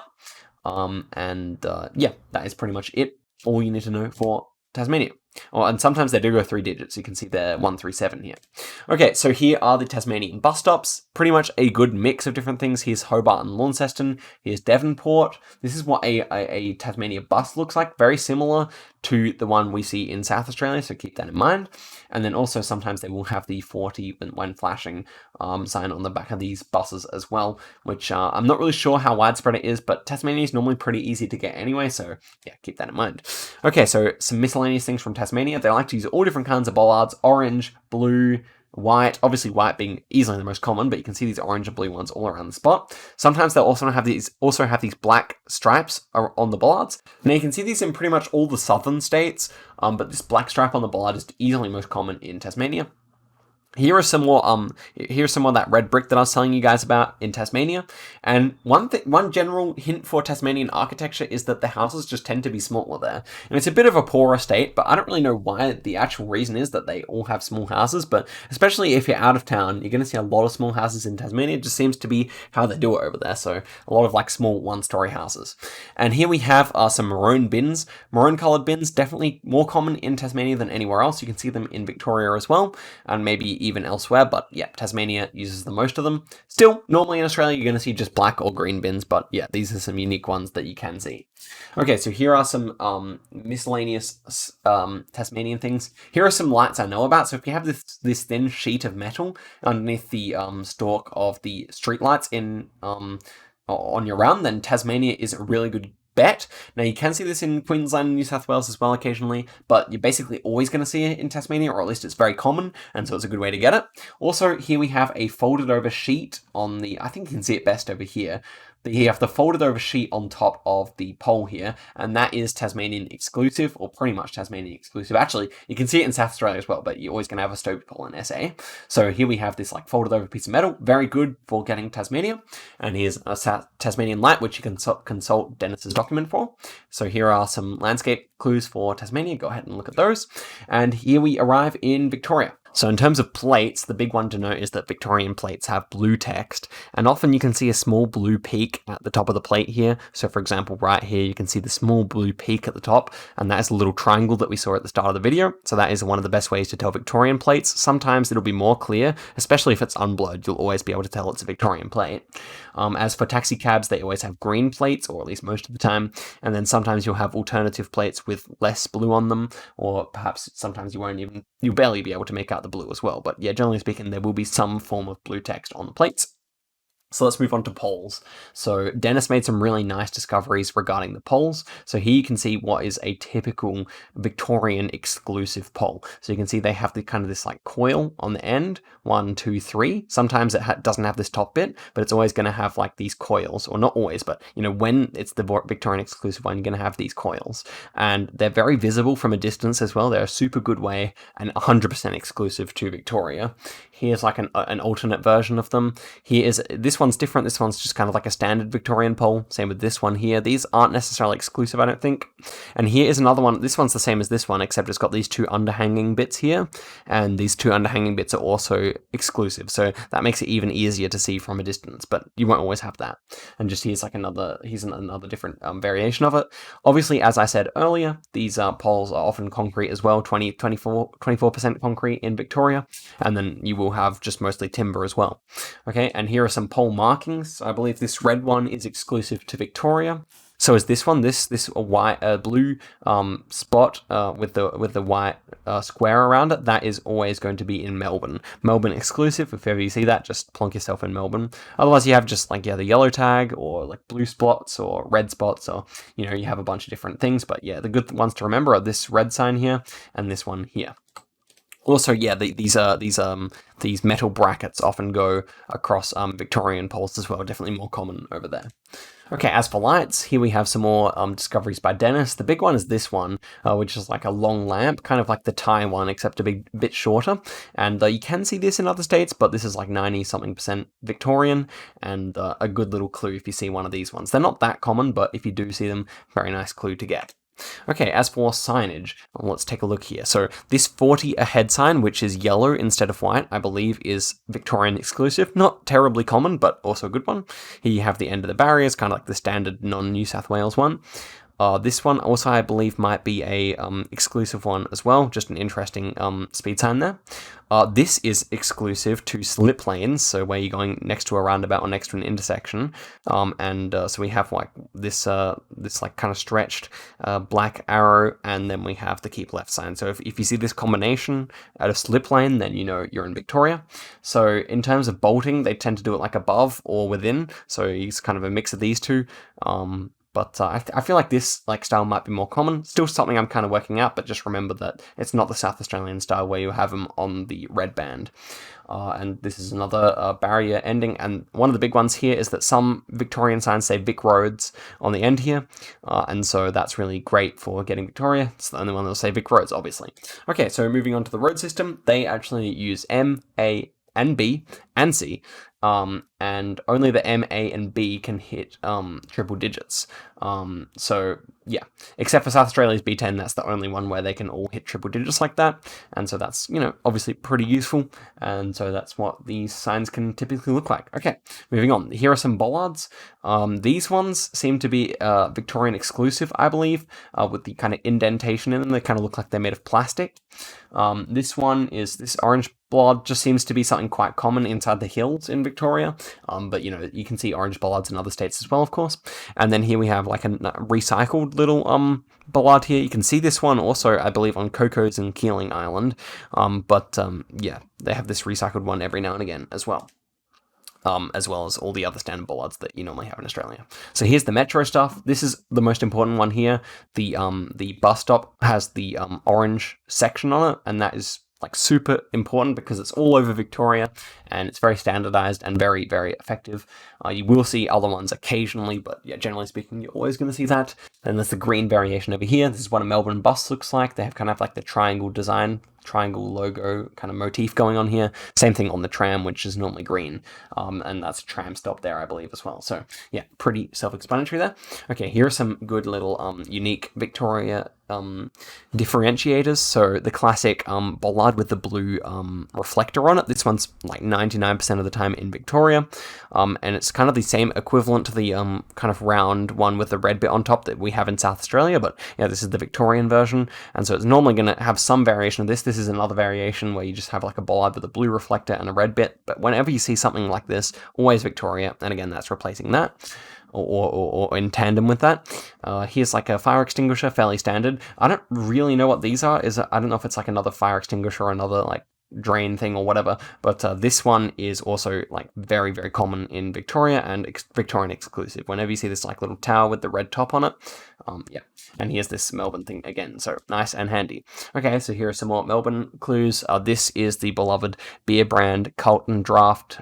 Yeah, that is pretty much it. All you need to know for Tasmania. Oh, and sometimes they do go 3 digits. You can see the 137 here. Okay, so here are the Tasmanian bus stops. Pretty much a good mix of different things. Here's Hobart and Launceston. Here's Devonport. This is what a Tasmania bus looks like. Very similar to the one we see in South Australia, so keep that in mind. And then also sometimes they will have the 40 when flashing sign on the back of these buses as well, which I'm not really sure how widespread it is, but Tasmania is normally pretty easy to get anyway, so yeah, keep that in mind. Okay, so some miscellaneous things from Tasmania. They like to use all different kinds of bollards: orange, blue, white, obviously white being easily the most common, but you can see these orange and blue ones all around the spot. Sometimes they'll also have these black stripes on the bollards. Now you can see these in pretty much all the southern states, but this black stripe on the bollard is easily most common in Tasmania. Here are some more. Here's some more of that red brick that I was telling you guys about in Tasmania. And one general hint for Tasmanian architecture is that the houses just tend to be smaller there. And it's a bit of a poorer state, but I don't really know why the actual reason is that they all have small houses. But especially if you're out of town, you're going to see a lot of small houses in Tasmania. It just seems to be how they do it over there. So a lot of like small 1-story houses. And here we have some maroon bins. Maroon colored bins, definitely more common in Tasmania than anywhere else. You can see them in Victoria as well, and maybe even elsewhere, but yeah, Tasmania uses the most of them. Still, normally in Australia, you're going to see just black or green bins, but yeah, these are some unique ones that you can see. Okay, so here are some miscellaneous Tasmanian things. Here are some lights I know about. So if you have this thin sheet of metal underneath the stalk of the street lights on your run, then Tasmania is a really good bet. Now you can see this in Queensland and New South Wales as well occasionally, but you're basically always going to see it in Tasmania, or at least it's very common, and so it's a good way to get it. Also, here we have a folded over sheet on the, I think you can see it best over here. You have the folded over sheet on top of the pole here, and that is Tasmanian exclusive, or pretty much Tasmanian exclusive. Actually, you can see it in South Australia as well, but you're always going to have a Stobie pole in SA. So here we have this like folded over piece of metal, very good for getting Tasmania. And here's a Tasmanian light, which you can consult Denis's document for. So here are some landscape clues for Tasmania. Go ahead and look at those. And here we arrive in Victoria. So in terms of plates, the big one to note is that Victorian plates have blue text, and often you can see a small blue peak at the top of the plate here. So for example, right here, you can see the small blue peak at the top, and that is a little triangle that we saw at the start of the video. So that is one of the best ways to tell Victorian plates. Sometimes it'll be more clear, especially if it's unblurred. You'll always be able to tell it's a Victorian plate. As for taxi cabs, they always have green plates, or at least most of the time, and then sometimes you'll have alternative plates with less blue on them, or perhaps sometimes you'll barely be able to make out the blue as well. But yeah, generally speaking, there will be some form of blue text on the plates. So let's move on to poles. So Denis made some really nice discoveries regarding the poles. So here you can see what is a typical Victorian exclusive pole. So you can see they have the kind of this like coil on the end, 1, 2, 3. Sometimes it doesn't have this top bit, but it's always going to have like these coils, or not always, but you know, when it's the Victorian exclusive one, you're going to have these coils, and they're very visible from a distance as well. They're a super good way and 100% exclusive to Victoria. Here's like an alternate version of them. Here is this one's different. This one's just kind of like a standard Victorian pole. Same with this one here. These aren't necessarily exclusive, I don't think. And here is another one. This one's the same as this one, except it's got these 2 underhanging bits here, and these 2 underhanging bits are also exclusive. So that makes it even easier to see from a distance, but you won't always have that. And just here's another different variation of it. Obviously, as I said earlier, these poles are often concrete as well, 24% concrete in Victoria, and then you will have just mostly timber as well. Okay, and here are some pole markings. I believe this red one is exclusive to Victoria. So is this one, this blue spot with the white square around it, that is always going to be in Melbourne. Melbourne exclusive. If ever you see that, just plonk yourself in Melbourne. Otherwise, you have just like the yellow tag, or like blue spots or red spots, or you know, you have a bunch of different things. But yeah, the good ones to remember are this red sign here and this one here. Also, yeah, these metal brackets often go across Victorian poles as well. Definitely more common over there. Okay, as for lights, here we have some more discoveries by Denis. The big one is this one, which is like a long lamp, kind of like the Thai one, except a bit shorter. And you can see this in other states, but this is like 90-something% Victorian, and a good little clue if you see one of these ones. They're not that common, but if you do see them, very nice clue to get. Okay, as for signage, let's take a look here. So this 40 ahead sign, which is yellow instead of white, I believe is Victorian exclusive. Not terribly common, but also a good one. Here you have the end of the barriers, kind of like the standard non-New South Wales one. This one also, I believe, might be a exclusive one as well. Just an interesting speed sign there. This is exclusive to slip lanes, so where you're going next to a roundabout or next to an intersection. So we have like this like kind of stretched black arrow, and then we have the keep left sign. So if you see this combination at a slip lane, then you know you're in Victoria. So in terms of bolting, they tend to do it like above or within. So it's kind of a mix of these two. But I feel like this style might be more common. Still something I'm kind of working out, but just remember that it's not the South Australian style where you have them on the red band. And this is another barrier ending. And one of the big ones here is that some Victorian signs say Vic Roads on the end here. And so that's really great for getting Victoria. It's the only one that will say Vic Roads, obviously. Okay, so moving on to the road system, they actually use M, A, and B, and C. And only the M, A, and B can hit triple digits. So yeah, except for South Australia's B10, that's the only one where they can all hit triple digits like that. And so that's, obviously pretty useful. And so that's what these signs can typically look like. Okay, moving on. Here are some bollards. These ones seem to be Victorian exclusive, I believe, with the kind of indentation in them. They kind of look like they're made of plastic. This one is this orange bollard, just seems to be something quite common inside the hills in Victoria. But you can see orange bollards in other states as well, of course. And then here we have like a recycled little bollard here. You can see this one also, I believe, on Cocos and Keeling Island. Yeah, they have this recycled one every now and again as well. As well as all the other standard bollards that you normally have in Australia. So here's the metro stuff. This is the most important one here. The bus stop has the orange section on it, and that is like super important because it's all over Victoria and it's very standardized and very, very effective. You will see other ones occasionally, but yeah, generally speaking, you're always going to see that. Then there's the green variation over here. This is what a Melbourne bus looks like. They have kind of like the triangle design, triangle logo kind of motif going on here. Same thing on the tram, which is normally green. And that's a tram stop there, I believe, as well. So yeah, pretty self-explanatory there. Okay, here are some good little unique Victoria differentiators. So the classic bollard with the blue reflector on it. This one's like 99% of the time in Victoria. And it's kind of the same equivalent to the kind of round one with the red bit on top that we have in South Australia. But yeah, this is the Victorian version. And so it's normally going to have some variation of this. This is another variation where you just have like a bollard with a blue reflector and a red bit. But whenever you see something like this, always Victoria. And again, that's replacing that. Or in tandem with that. Here's like a fire extinguisher, fairly standard. I don't really know what these are. I don't know if it's like another fire extinguisher or another like drain thing or whatever, but this one is also like very, very common in Victoria and Victorian exclusive. Whenever you see this like little tower with the red top on it, yeah. And here's this Melbourne thing again, so nice and handy. Okay, so here are some more Melbourne clues. This is the beloved beer brand Carlton Draft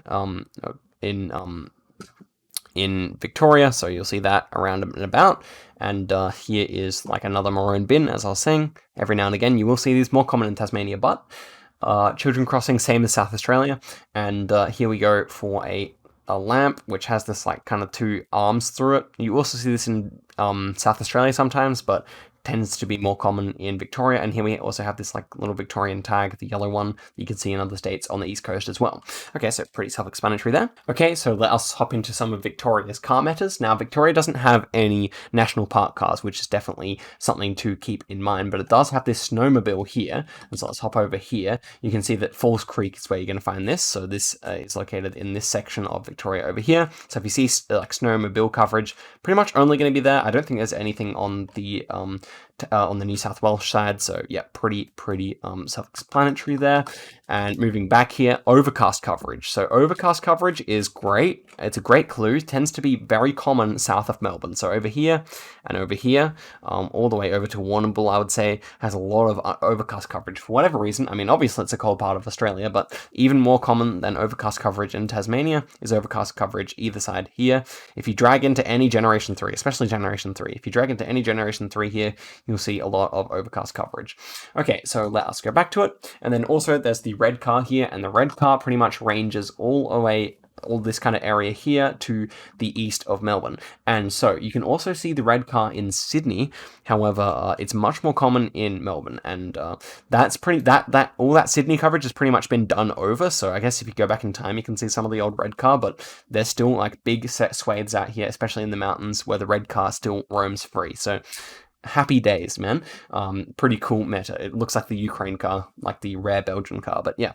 in Victoria, so you'll see that around and about. And here is like another maroon bin, as I was saying. Every now and again, you will see these, more common in Tasmania, but children crossing, same as South Australia. And here we go for a lamp, which has this like kind of two arms through it. You also see this in South Australia sometimes, but tends to be more common in Victoria. And here we also have this like little Victorian tag, the yellow one, you can see in other states on the East Coast as well. Okay, so pretty self-explanatory there. Okay, so let us hop into some of Victoria's car matters. Now, Victoria doesn't have any national park cars, which is definitely something to keep in mind, but it does have this snowmobile here. And so let's hop over here. You can see that Falls Creek is where you're going to find this. So this is located in this section of Victoria over here. So if you see like snowmobile coverage, pretty much only going to be there. I don't think there's anything on the New South Wales side, so yeah, pretty self-explanatory there. And moving back here, overcast coverage. So overcast coverage is great. It's a great clue. Tends to be very common south of Melbourne. So over here and over here, all the way over to Warrnambool, I would say, has a lot of overcast coverage for whatever reason. I mean, obviously it's a cold part of Australia, but even more common than overcast coverage in Tasmania is overcast coverage either side here. If you drag into any Generation 3, especially Generation 3, if you drag into any Generation 3 here, you'll see a lot of overcast coverage. Okay, so let us go back to it. And then also there's the red car here, and the red car pretty much ranges all the way, all this kind of area here to the east of Melbourne. And so you can also see the red car in Sydney. However, it's much more common in Melbourne, and that's pretty, all that Sydney coverage has pretty much been done over. So I guess if you go back in time, you can see some of the old red car, but there's still like big set swathes out here, especially in the mountains, where the red car still roams free. So happy days, man. Pretty cool meta. It looks like the Ukraine car, like the rare Belgian car, but yeah.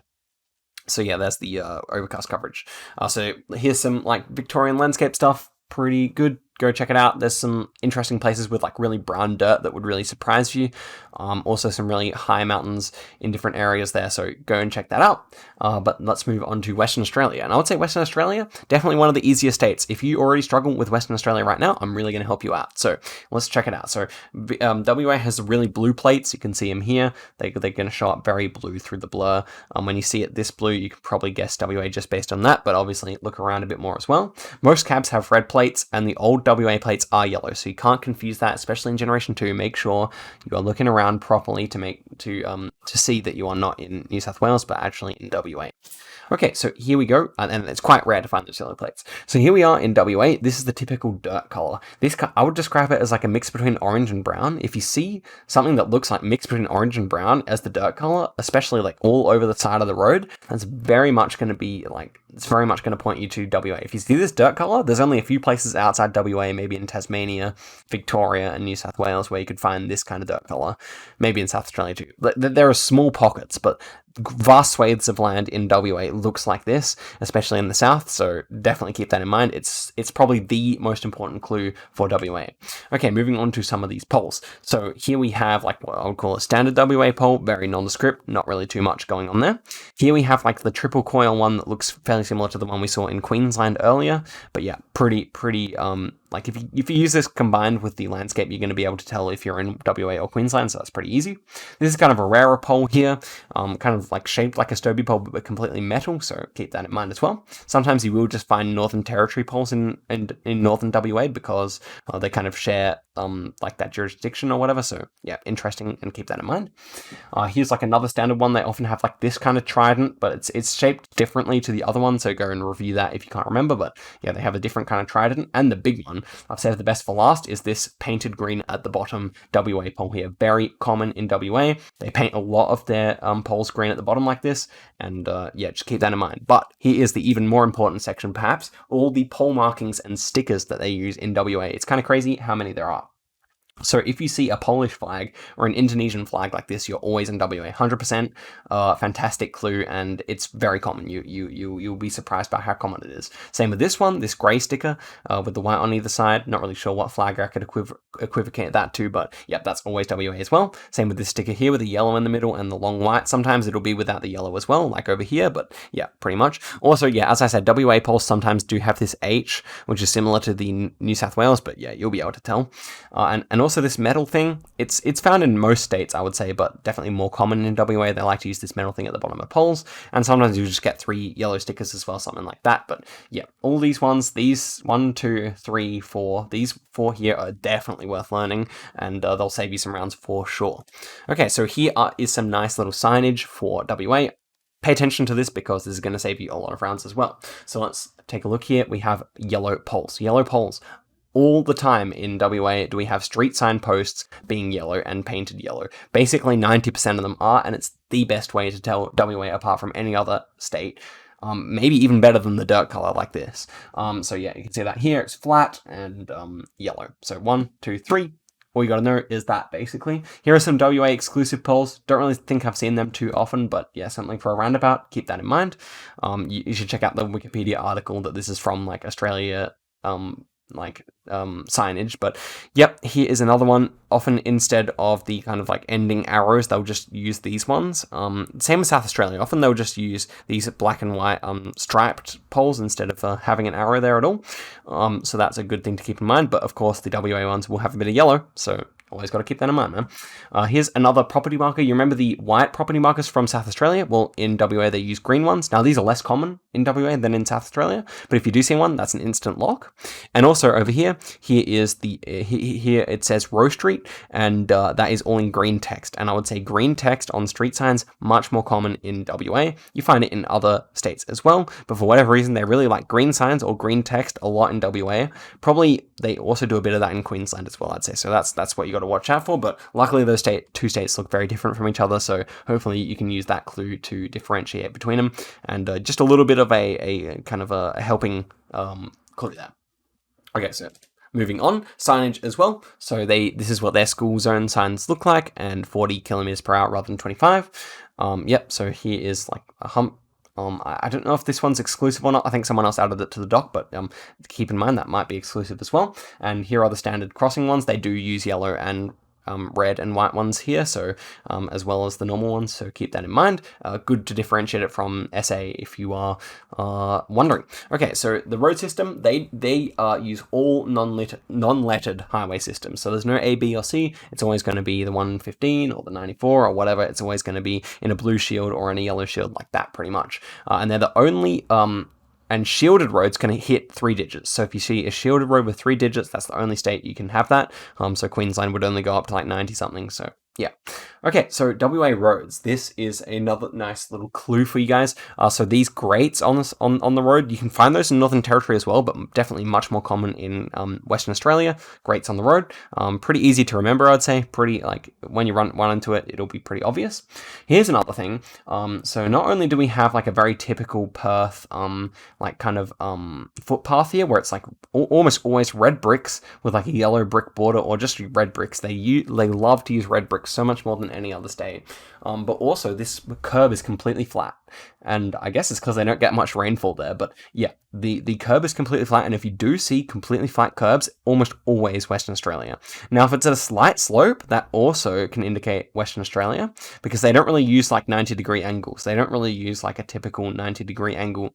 So yeah, there's the overcast coverage. So here's some like Victorian landscape stuff. Pretty good. Go check it out. There's some interesting places with like really brown dirt that would really surprise you. Also some really high mountains in different areas there, so go and check that out. But let's move on to Western Australia. And I would say Western Australia, definitely one of the easier states. If you already struggle with Western Australia right now, I'm really going to help you out. So let's check it out. So WA has really blue plates. You can see them here. They're going to show up very blue through the blur. When you see it this blue, you can probably guess WA just based on that, but obviously look around a bit more as well. Most cabs have red plates, and the old WA plates are yellow, so you can't confuse that, especially in Generation 2. Make sure you are looking around properly to see that you are not in New South Wales, but actually in WA. Okay, so here we go, and it's quite rare to find those yellow plates. So here we are in WA. This is the typical dirt color. I would describe it as like a mix between orange and brown. If you see something that looks like mix between orange and brown as the dirt color, especially like all over the side of the road, that's very much going to be like, it's very much going to point you to WA. If you see this dirt color, there's only a few places outside WA, maybe in Tasmania, Victoria, and New South Wales, where you could find this kind of dirt color. Maybe in South Australia too. There are small pockets, but vast swathes of land in WA looks like this, especially in the south, so definitely keep that in mind. It's probably the most important clue for WA. Okay, moving on to some of these poles. So here we have like what I would call a standard WA pole, very nondescript, not really too much going on there. Here we have like the triple coil one that looks fairly similar to the one we saw in Queensland earlier, but yeah, pretty like if you use this combined with the landscape, you're going to be able to tell if you're in WA or Queensland, so that's pretty easy. This is kind of a rarer pole here, kind of like shaped like a Stobie pole, but completely metal, so keep that in mind as well. Sometimes you will just find Northern Territory poles in Northern WA because they kind of share like that jurisdiction or whatever, so yeah, interesting, and keep that in mind. Here's like another standard one. They often have like this kind of trident, but it's shaped differently to the other one, so go and review that if you can't remember, but yeah, they have a different kind of trident. And the big one, I've saved the best for last, is this painted green at the bottom WA pole here. Very common in WA. They paint a lot of their poles green at the bottom like this, and yeah, just keep that in mind. But here is the even more important section perhaps, all the pole markings and stickers that they use in WA. It's kind of crazy how many there are. So if you see a Polish flag or an Indonesian flag like this, you're always in WA. 100%. Fantastic clue, and it's very common. You'll be surprised by how common it is. Same with this one, this grey sticker with the white on either side. Not really sure what flag I could equivocate that to, but yep, that's always WA as well. Same with this sticker here with the yellow in the middle and the long white. Sometimes it'll be without the yellow as well, like over here, but yeah, pretty much. Also, yeah, as I said, WA polls sometimes do have this H, which is similar to the New South Wales, but yeah, you'll be able to tell. And also this metal thing, it's found in most states, I would say, but definitely more common in WA. They like to use this metal thing at the bottom of polls, and sometimes you just get 3 yellow stickers as well, something like that. But yeah, all these ones, these 1, 2, 3, 4, these 4 here are definitely worth learning, and they'll save you some rounds for sure. Okay, so here is some nice little signage for WA. Pay attention to this because this is going to save you a lot of rounds as well. So let's take a look here. We have yellow poles. Yellow poles. All the time in WA do we have street sign posts being yellow and painted yellow. Basically 90% of them are, and it's the best way to tell WA apart from any other state. Maybe even better than the dirt color like this. So yeah, you can see that here. It's flat and yellow. So 1, 2, 3. All you gotta know is that, basically. Here are some WA exclusive polls. Don't really think I've seen them too often, but yeah, something for a roundabout. Keep that in mind. You should check out the Wikipedia article that this is from, like, Australia, signage. But yep, here is another one. Often instead of the kind of like ending arrows, they'll just use these ones. Same with South Australia. Often they'll just use these black and white striped poles instead of having an arrow there at all. So that's a good thing to keep in mind. But of course, the WA ones will have a bit of yellow, so always got to keep that in mind, man. Here's another property marker. You remember the white property markers from South Australia? Well, in WA, they use green ones. Now, these are less common in WA than in South Australia, but if you do see one, that's an instant lock. And also over here is the, here it says Row Street, and that is all in green text. And I would say green text on street signs, much more common in WA. You find it in other states as well, but for whatever reason, they really like green signs or green text a lot in WA. Probably they also do a bit of that in Queensland as well, I'd say. So that's what you got to watch out for, but luckily those two states look very different from each other, so hopefully you can use that clue to differentiate between them, and just a little bit of a kind of a helping clue there. Okay, so moving on, signage as well. So this is what their school zone signs look like, and 40 kilometers per hour rather than 25. Yep, so here is like a hump. I don't know if this one's exclusive or not. I think someone else added it to the doc, but keep in mind that might be exclusive as well. And here are the standard crossing ones. They do use yellow and red and white ones here, so as well as the normal ones, so keep that in mind. Good to differentiate it from SA if you are wondering. Okay, so the road system, they use all non-lettered highway systems, so there's no A, B, or C. It's always going to be the 115 or the 94 or whatever. It's always going to be in a blue shield or in a yellow shield like that, pretty much. And they're the only and shielded roads can hit 3 digits. So if you see a shielded road with 3 digits, that's the only state you can have that. So Queensland would only go up to like 90 something. So yeah. Okay, so WA roads. This is another nice little clue for you guys. So these grates on the road, you can find those in Northern Territory as well, but definitely much more common in Western Australia. Grates on the road. Pretty easy to remember, I'd say. Pretty, like, when you run into it, it'll be pretty obvious. Here's another thing. So not only do we have like a very typical Perth like kind of footpath here, where it's like almost always red bricks with like a yellow brick border, or just red bricks. They love to use red bricks so much more than any other state. But also this curb is completely flat, and I guess it's because they don't get much rainfall there. But yeah, the curb is completely flat, and if you do see completely flat curbs, almost always Western Australia. Now, if it's at a slight slope, that also can indicate Western Australia, because they don't really use like 90-degree angles. They don't really use like a typical 90-degree angle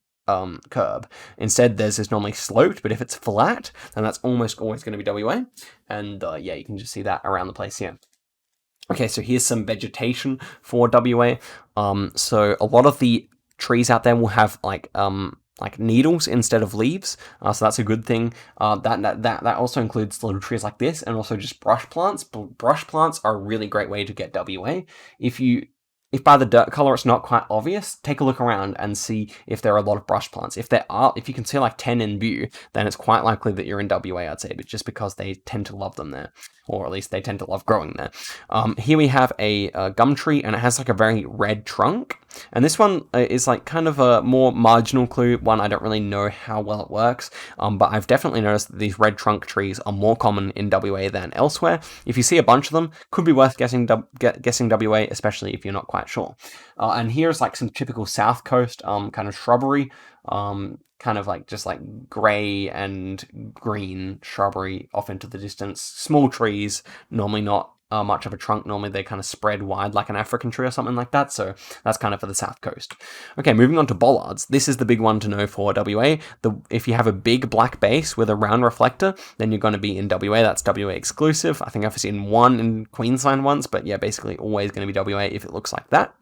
curb. Instead, theirs is normally sloped, but if it's flat, then that's almost always going to be WA. And yeah, you can just see that around the place here. Okay, so here's some vegetation for WA. So a lot of the trees out there will have like needles instead of leaves, so that's a good thing. That also includes little trees like this, and also just brush plants. Brush plants are a really great way to get WA. If by the dirt color it's not quite obvious, take a look around and see if there are a lot of brush plants. If you can see like 10 in view, then it's quite likely that you're in WA, I'd say, but just because they tend to love them there, or at least they tend to love growing there. Here we have a gum tree, and it has like a very red trunk. And this one is like kind of a more marginal clue, one I don't really know how well it works, but I've definitely noticed that these red trunk trees are more common in WA than elsewhere. If you see a bunch of them, could be worth guessing WA, especially if you're not quite sure. And here's like some typical south coast kind of shrubbery, kind of like just like grey and green shrubbery off into the distance. Small trees, normally not much of a trunk. Normally they kind of spread wide like an African tree or something like that. So that's kind of for the south coast. Okay, moving on to bollards. This is the big one to know for WA. If you have a big black base with a round reflector, then you're going to be in WA. That's WA exclusive. I think I've seen one in Queensland once, but yeah, basically always going to be WA if it looks like that.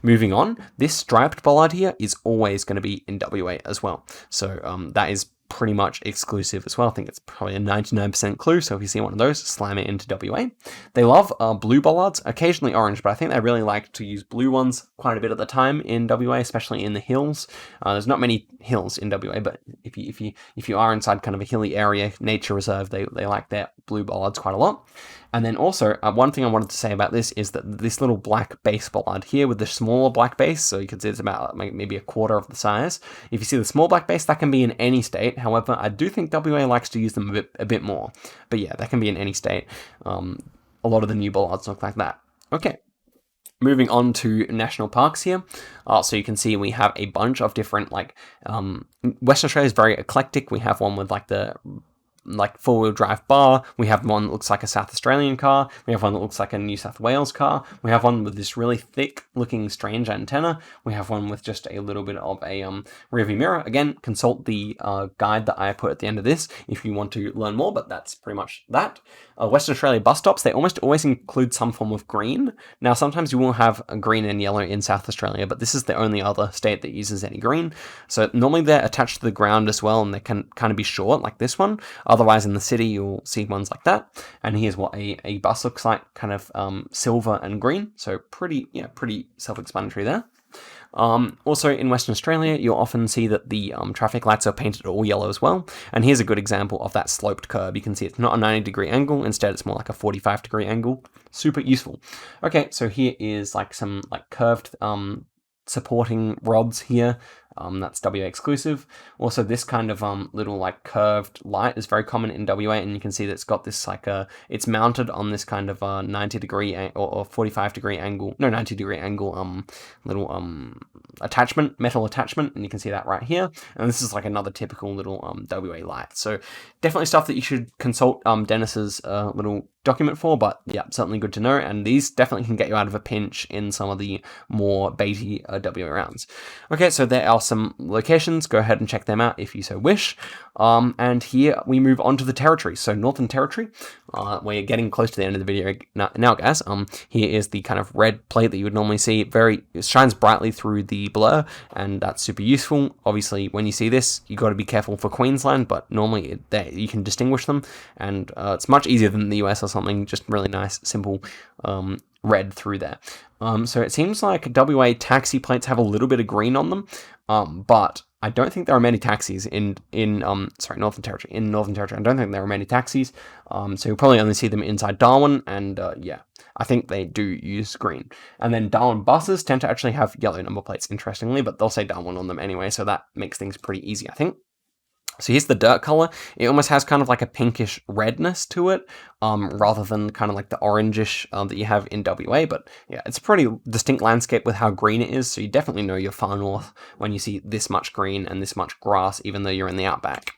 Moving on, this striped bollard here is always going to be in WA as well. So that is pretty much exclusive as well. I think it's probably a 99% clue, so if you see one of those, slam it into WA. They love blue bollards, occasionally orange, but I think they really like to use blue ones quite a bit at the time in WA, especially in the hills. There's not many hills in WA, but if you are inside kind of a hilly area, nature reserve, they like their blue bollards quite a lot. And then also, one thing I wanted to say about this is that this little black base bollard here with the smaller black base, so you can see it's about maybe a quarter of the size. If you see the small black base, that can be in any state. However, I do think WA likes to use them a bit more. But yeah, that can be in any state. A lot of the new bollards look like that. Okay. Moving on to national parks here. So you can see we have a bunch of different, Western Australia is very eclectic. We have one with four-wheel drive bar. We have one that looks like a South Australian car. We have one that looks like a New South Wales car. We have one with this really thick looking strange antenna. We have one with just a little bit of a rearview mirror. Again, consult the guide that I put at the end of this if you want to learn more, but that's pretty much that. Western Australia bus stops, they almost always include some form of green. Now, sometimes you will have a green and yellow in South Australia, but this is the only other state that uses any green. So normally they're attached to the ground as well, and they can kind of be short like this one. Otherwise, in the city, you'll see ones like that. And here's what a bus looks like, kind of silver and green. So pretty self-explanatory there. Also in Western Australia, you'll often see that the traffic lights are painted all yellow as well. And here's a good example of that sloped curb. You can see it's not a 90-degree angle. Instead, it's more like a 45-degree angle. Super useful. Okay, so here is some curved supporting rods here. That's WA exclusive. Also, this kind of little curved light is very common in WA, and you can see that it's got this it's mounted on this kind of 90-degree or 45-degree angle, no 90-degree angle little attachment, metal attachment, and you can see that right here. And this is another typical little WA light. So definitely stuff that you should consult Denis's little document for, but yeah, certainly good to know. And these definitely can get you out of a pinch in some of the more baity WA rounds. Okay, so there are some locations. Go ahead and check them out if you so wish. And here we move on to the territory. So Northern Territory, we're getting close to the end of the video now, guys. Here is the kind of red plate that you would normally see. It shines brightly through the blur, and that's super useful. Obviously, when you see this, you got to be careful for Queensland, but normally you can distinguish them, and it's much easier than the US or something. Just really nice, simple red through there. So it seems like WA taxi plates have a little bit of green on them, but I don't think there are many taxis in Northern Territory. In Northern Territory, I don't think there are many taxis. So you'll probably only see them inside Darwin, and yeah, I think they do use green. And then Darwin buses tend to actually have yellow number plates, interestingly, but they'll say Darwin on them anyway, so that makes things pretty easy, I think. So here's the dirt color. It almost has kind of a pinkish redness to it, rather than kind of the orangish that you have in WA. But yeah, it's a pretty distinct landscape with how green it is. So you definitely know you're far north when you see this much green and this much grass, even though you're in the outback.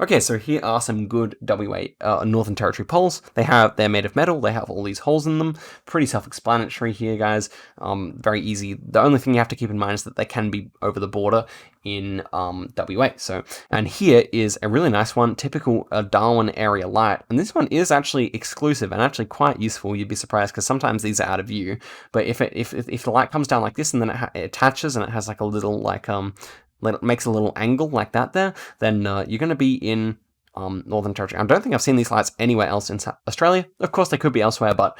Okay, so here are some good WA Northern Territory poles. They're made of metal. They have all these holes in them. Pretty self-explanatory here, guys. Very easy. The only thing you have to keep in mind is that they can be over the border in WA. So, and here is a really nice one, typical Darwin area light, and this one is actually exclusive and actually quite useful. You'd be surprised because sometimes these are out of view, but if the light comes down like this and then it attaches and it has a little makes a little angle like that there, then you're going to be in Northern Territory. I don't think I've seen these lights anywhere else in Australia. Of course, they could be elsewhere, but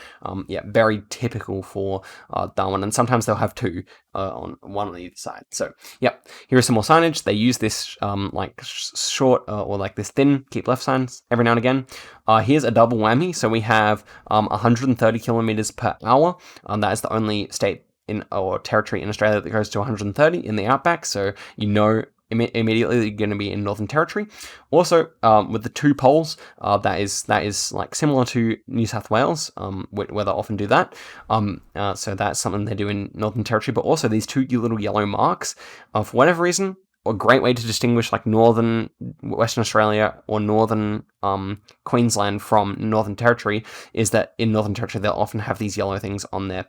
yeah, very typical for Darwin. And sometimes they'll have two on one on either side. So, yeah, here is some more signage. They use this short or this thin keep left signs every now and again. Here's a double whammy. So we have 130 kilometers per hour. That is the only state or territory in Australia that goes to 130 in the outback, so you know immediately you're going to be in Northern Territory. Also, with the 2 poles, that is like similar to New South Wales, where they often do that. So that's something they do in Northern Territory. But also these 2 little yellow marks, for whatever reason, a great way to distinguish like Northern Western Australia or Northern Queensland from Northern Territory is that in Northern Territory they'll often have these yellow things on their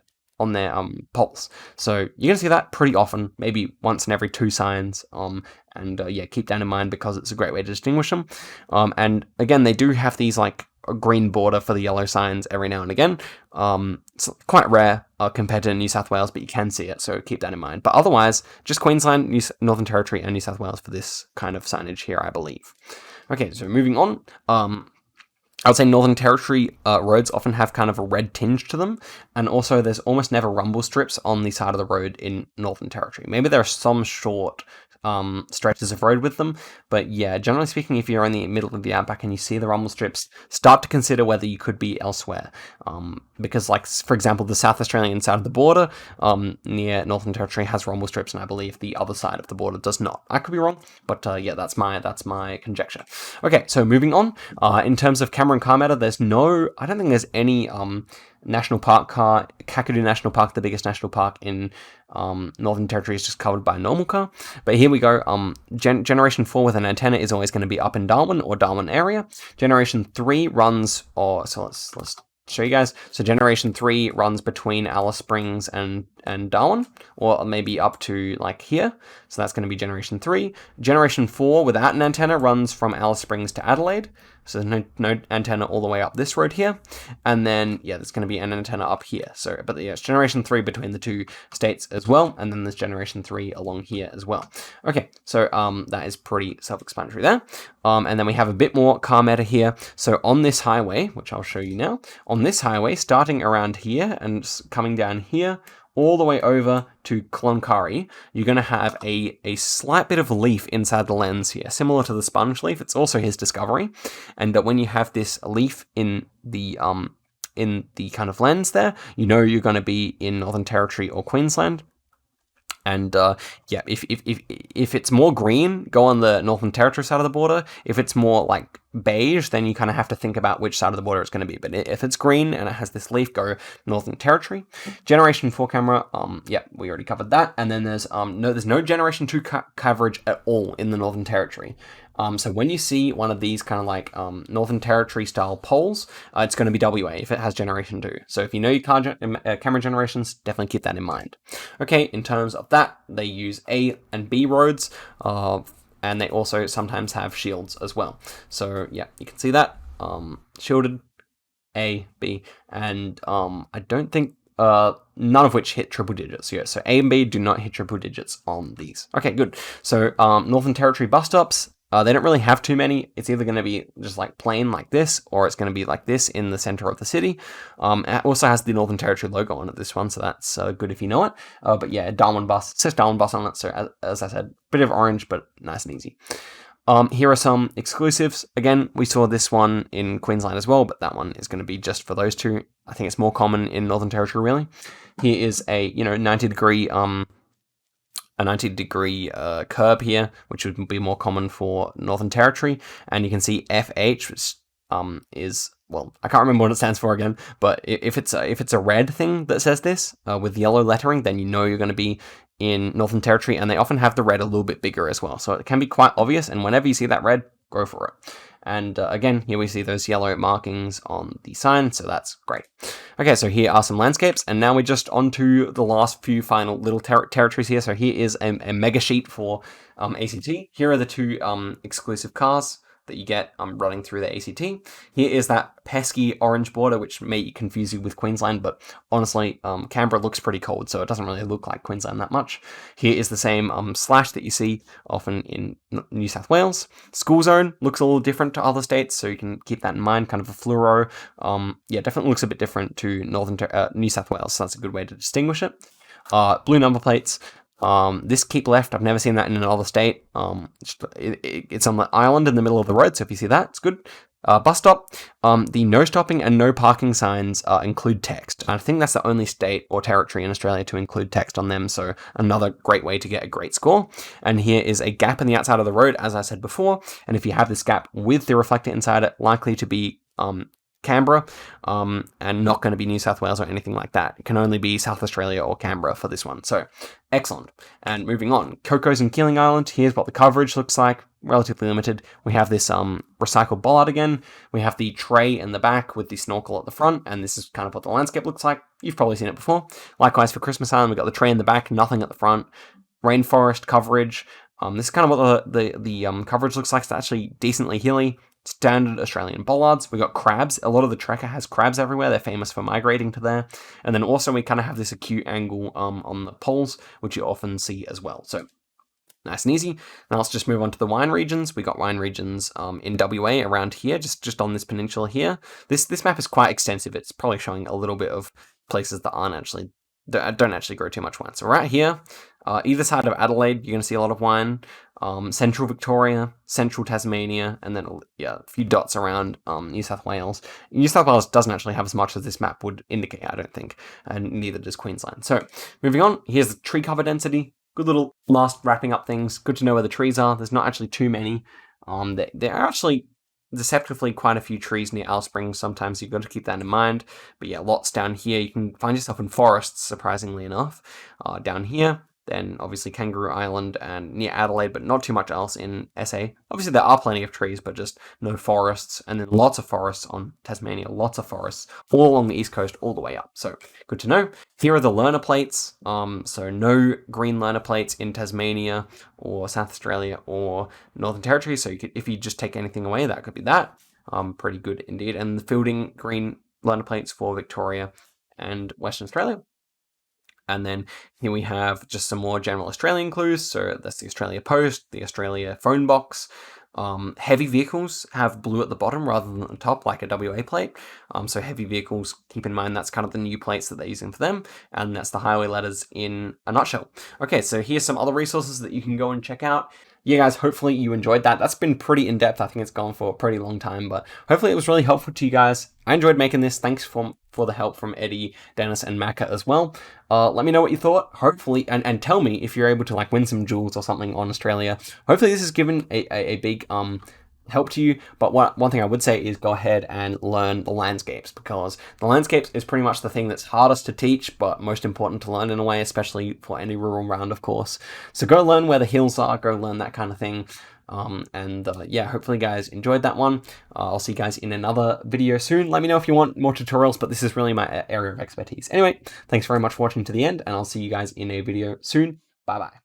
poles. So you're going to see that pretty often, maybe once in every 2 signs. Yeah, keep that in mind because it's a great way to distinguish them. And again, they do have these like a green border for the yellow signs every now and again. It's quite rare compared to New South Wales, but you can see it, so keep that in mind. But otherwise, just Queensland, Northern Territory, and New South Wales for this kind of signage here, I believe. Okay, so moving on. I would say Northern Territory roads often have kind of a red tinge to them, and also there's almost never rumble strips on the side of the road in Northern Territory. Maybe there are some short stretches of road with them, but yeah, generally speaking, if you're in the middle of the outback and you see the rumble strips, start to consider whether you could be elsewhere. Because, like, for example, the South Australian side of the border near Northern Territory has rumble strips, and I believe the other side of the border does not. I could be wrong, but yeah, that's my conjecture. Okay, so moving on. In terms of camera and car matter, I don't think there's any national park car. Kakadu National Park, the biggest national park in Northern Territory, is just covered by a normal car. But here we go. Generation 4 with an antenna is always going to be up in Darwin or Darwin area. Generation 3 runs, so let's show you guys. So Generation 3 runs between Alice Springs and Darwin, or maybe up to like here. So that's going to be Generation 3. Generation 4 without an antenna runs from Alice Springs to Adelaide. So there's no antenna all the way up this road here. And then, yeah, there's going to be an antenna up here. So, but yeah, it's Generation 3 between the 2 states as well. And then there's Generation 3 along here as well. Okay, so that is pretty self-explanatory there. And then we have a bit more car matter here. So on this highway, which I'll show you now, on this highway, starting around here and coming down here, all the way over to Cloncurry, you're going to have a slight bit of leaf inside the lens here, similar to the sponge leaf. It's also his discovery. And that when you have this leaf in the kind of lens there, you know you're going to be in Northern Territory or Queensland. And yeah, if it's more green, go on the Northern Territory side of the border. If it's more like beige, then you kind of have to think about which side of the border it's going to be. But if it's green and it has this leaf, go Northern Territory. Generation 4 camera, yeah, we already covered that. And then there's no Generation 2 coverage at all in the Northern Territory. So when you see one of these kind of like Northern Territory style poles, it's going to be WA if it has Generation 2. So if you know your camera generations, definitely keep that in mind. Okay, in terms of that, they use A and B roads, and they also sometimes have shields as well. So yeah, you can see that shielded A, B, and I don't think none of which hit triple digits. Yeah, so A and B do not hit triple digits on these. Okay, good. So Northern Territory bus stops. They don't really have too many. It's either going to be just like plain like this, or it's going to be like this in the center of the city. It also has the Northern Territory logo on it, this one, so that's good if you know it. But yeah, Darwin bus. It says Darwin bus on it, so as I said, bit of orange, but nice and easy. Here are some exclusives. Again, we saw this one in Queensland as well, but that one is going to be just for those two. I think it's more common in Northern Territory, really. Here is a 90-degree curb here, which would be more common for Northern Territory. And you can see FH, which is, well, I can't remember what it stands for again, but if it's a red thing that says this with yellow lettering, then you know you're going to be in Northern Territory, and they often have the red a little bit bigger as well. So it can be quite obvious, and whenever you see that red, go for it. And again, here we see those yellow markings on the sign, so that's great. Okay, so here are some landscapes, and now we're just on to the last few final little territories here. So here is a mega sheet for ACT. Here are the two exclusive cars that you get running through the ACT. Here is that pesky orange border, which may confuse you with Queensland, but honestly, Canberra looks pretty cold, so it doesn't really look like Queensland that much. Here is the same slash that you see often in New South Wales. School zone looks a little different to other states, so you can keep that in mind, kind of a fluoro. Yeah, definitely looks a bit different to New South Wales, so that's a good way to distinguish it. Blue number plates. This keep left, I've never seen that in another state. It's on the island in the middle of the road, so if you see that, it's good. bus stop. The no stopping and no parking signs include text. I think that's the only state or territory in Australia to include text on them, so another great way to get a great score. And here is a gap in the outside of the road, as I said before, and if you have this gap with the reflector inside it, likely to be Canberra, and not going to be New South Wales or anything like that. It can only be South Australia or Canberra for this one. So, excellent. And moving on, Cocos and Keeling Island. Here's what the coverage looks like. Relatively limited. We have this recycled bollard again. We have the tray in the back with the snorkel at the front, and this is kind of what the landscape looks like. You've probably seen it before. Likewise for Christmas Island, we've got the tray in the back, nothing at the front. Rainforest coverage. This is kind of what the coverage looks like. It's actually decently hilly. Standard Australian bollards. We got crabs. A lot of the Trekker has crabs everywhere. They're famous for migrating to there. And then also we kind of have this acute angle on the poles, which you often see as well. So nice and easy. Now let's just move on to the wine regions. We got wine regions in WA around here, just on this peninsula here. This map is quite extensive. It's probably showing a little bit of places that don't actually grow too much wine. So right here, either side of Adelaide, you're going to see a lot of wine. Central Victoria, Central Tasmania, and then a few dots around New South Wales. New South Wales doesn't actually have as much as this map would indicate, I don't think, and neither does Queensland. So moving on, here's the tree cover density. Good little last wrapping up things. Good to know where the trees are. There's not actually too many. There are actually deceptively quite a few trees near Alice Springs. Sometimes you've got to keep that in mind. But yeah, lots down here. You can find yourself in forests, surprisingly enough. Down here, then obviously Kangaroo Island and near Adelaide, but not too much else in SA. Obviously there are plenty of trees, but just no forests, and then lots of forests on Tasmania, lots of forests all along the east coast all the way up. So good to know. Here are the learner plates. So no green learner plates in Tasmania or South Australia or Northern Territory. So if you just take anything away, that could be that. Pretty good indeed. And the fielding green learner plates for Victoria and Western Australia. And then here we have just some more general Australian clues. So that's the Australia Post, the Australia phone box. Heavy vehicles have blue at the bottom rather than at the top, like a WA plate. So heavy vehicles, keep in mind that's kind of the new plates that they're using for them. And that's the highway letters in a nutshell. Okay, so here's some other resources that you can go and check out. Yeah, guys, hopefully you enjoyed that. That's been pretty in-depth. I think it's gone for a pretty long time, but hopefully it was really helpful to you guys. I enjoyed making this. Thanks for the help from Eddie, Denis, and Macca as well. Let me know what you thought, hopefully, and tell me if you're able to like win some jewels or something on Australia. Hopefully this has given a big help to you, but one thing I would say is go ahead and learn the landscapes, because the landscapes is pretty much the thing that's hardest to teach, but most important to learn in a way, especially for any rural round, of course. So go learn where the hills are, go learn that kind of thing. Yeah, hopefully guys enjoyed that one. I'll see you guys in another video soon. Let me know if you want more tutorials, but this is really my area of expertise. Anyway, thanks very much for watching to the end, and I'll see you guys in a video soon. Bye bye.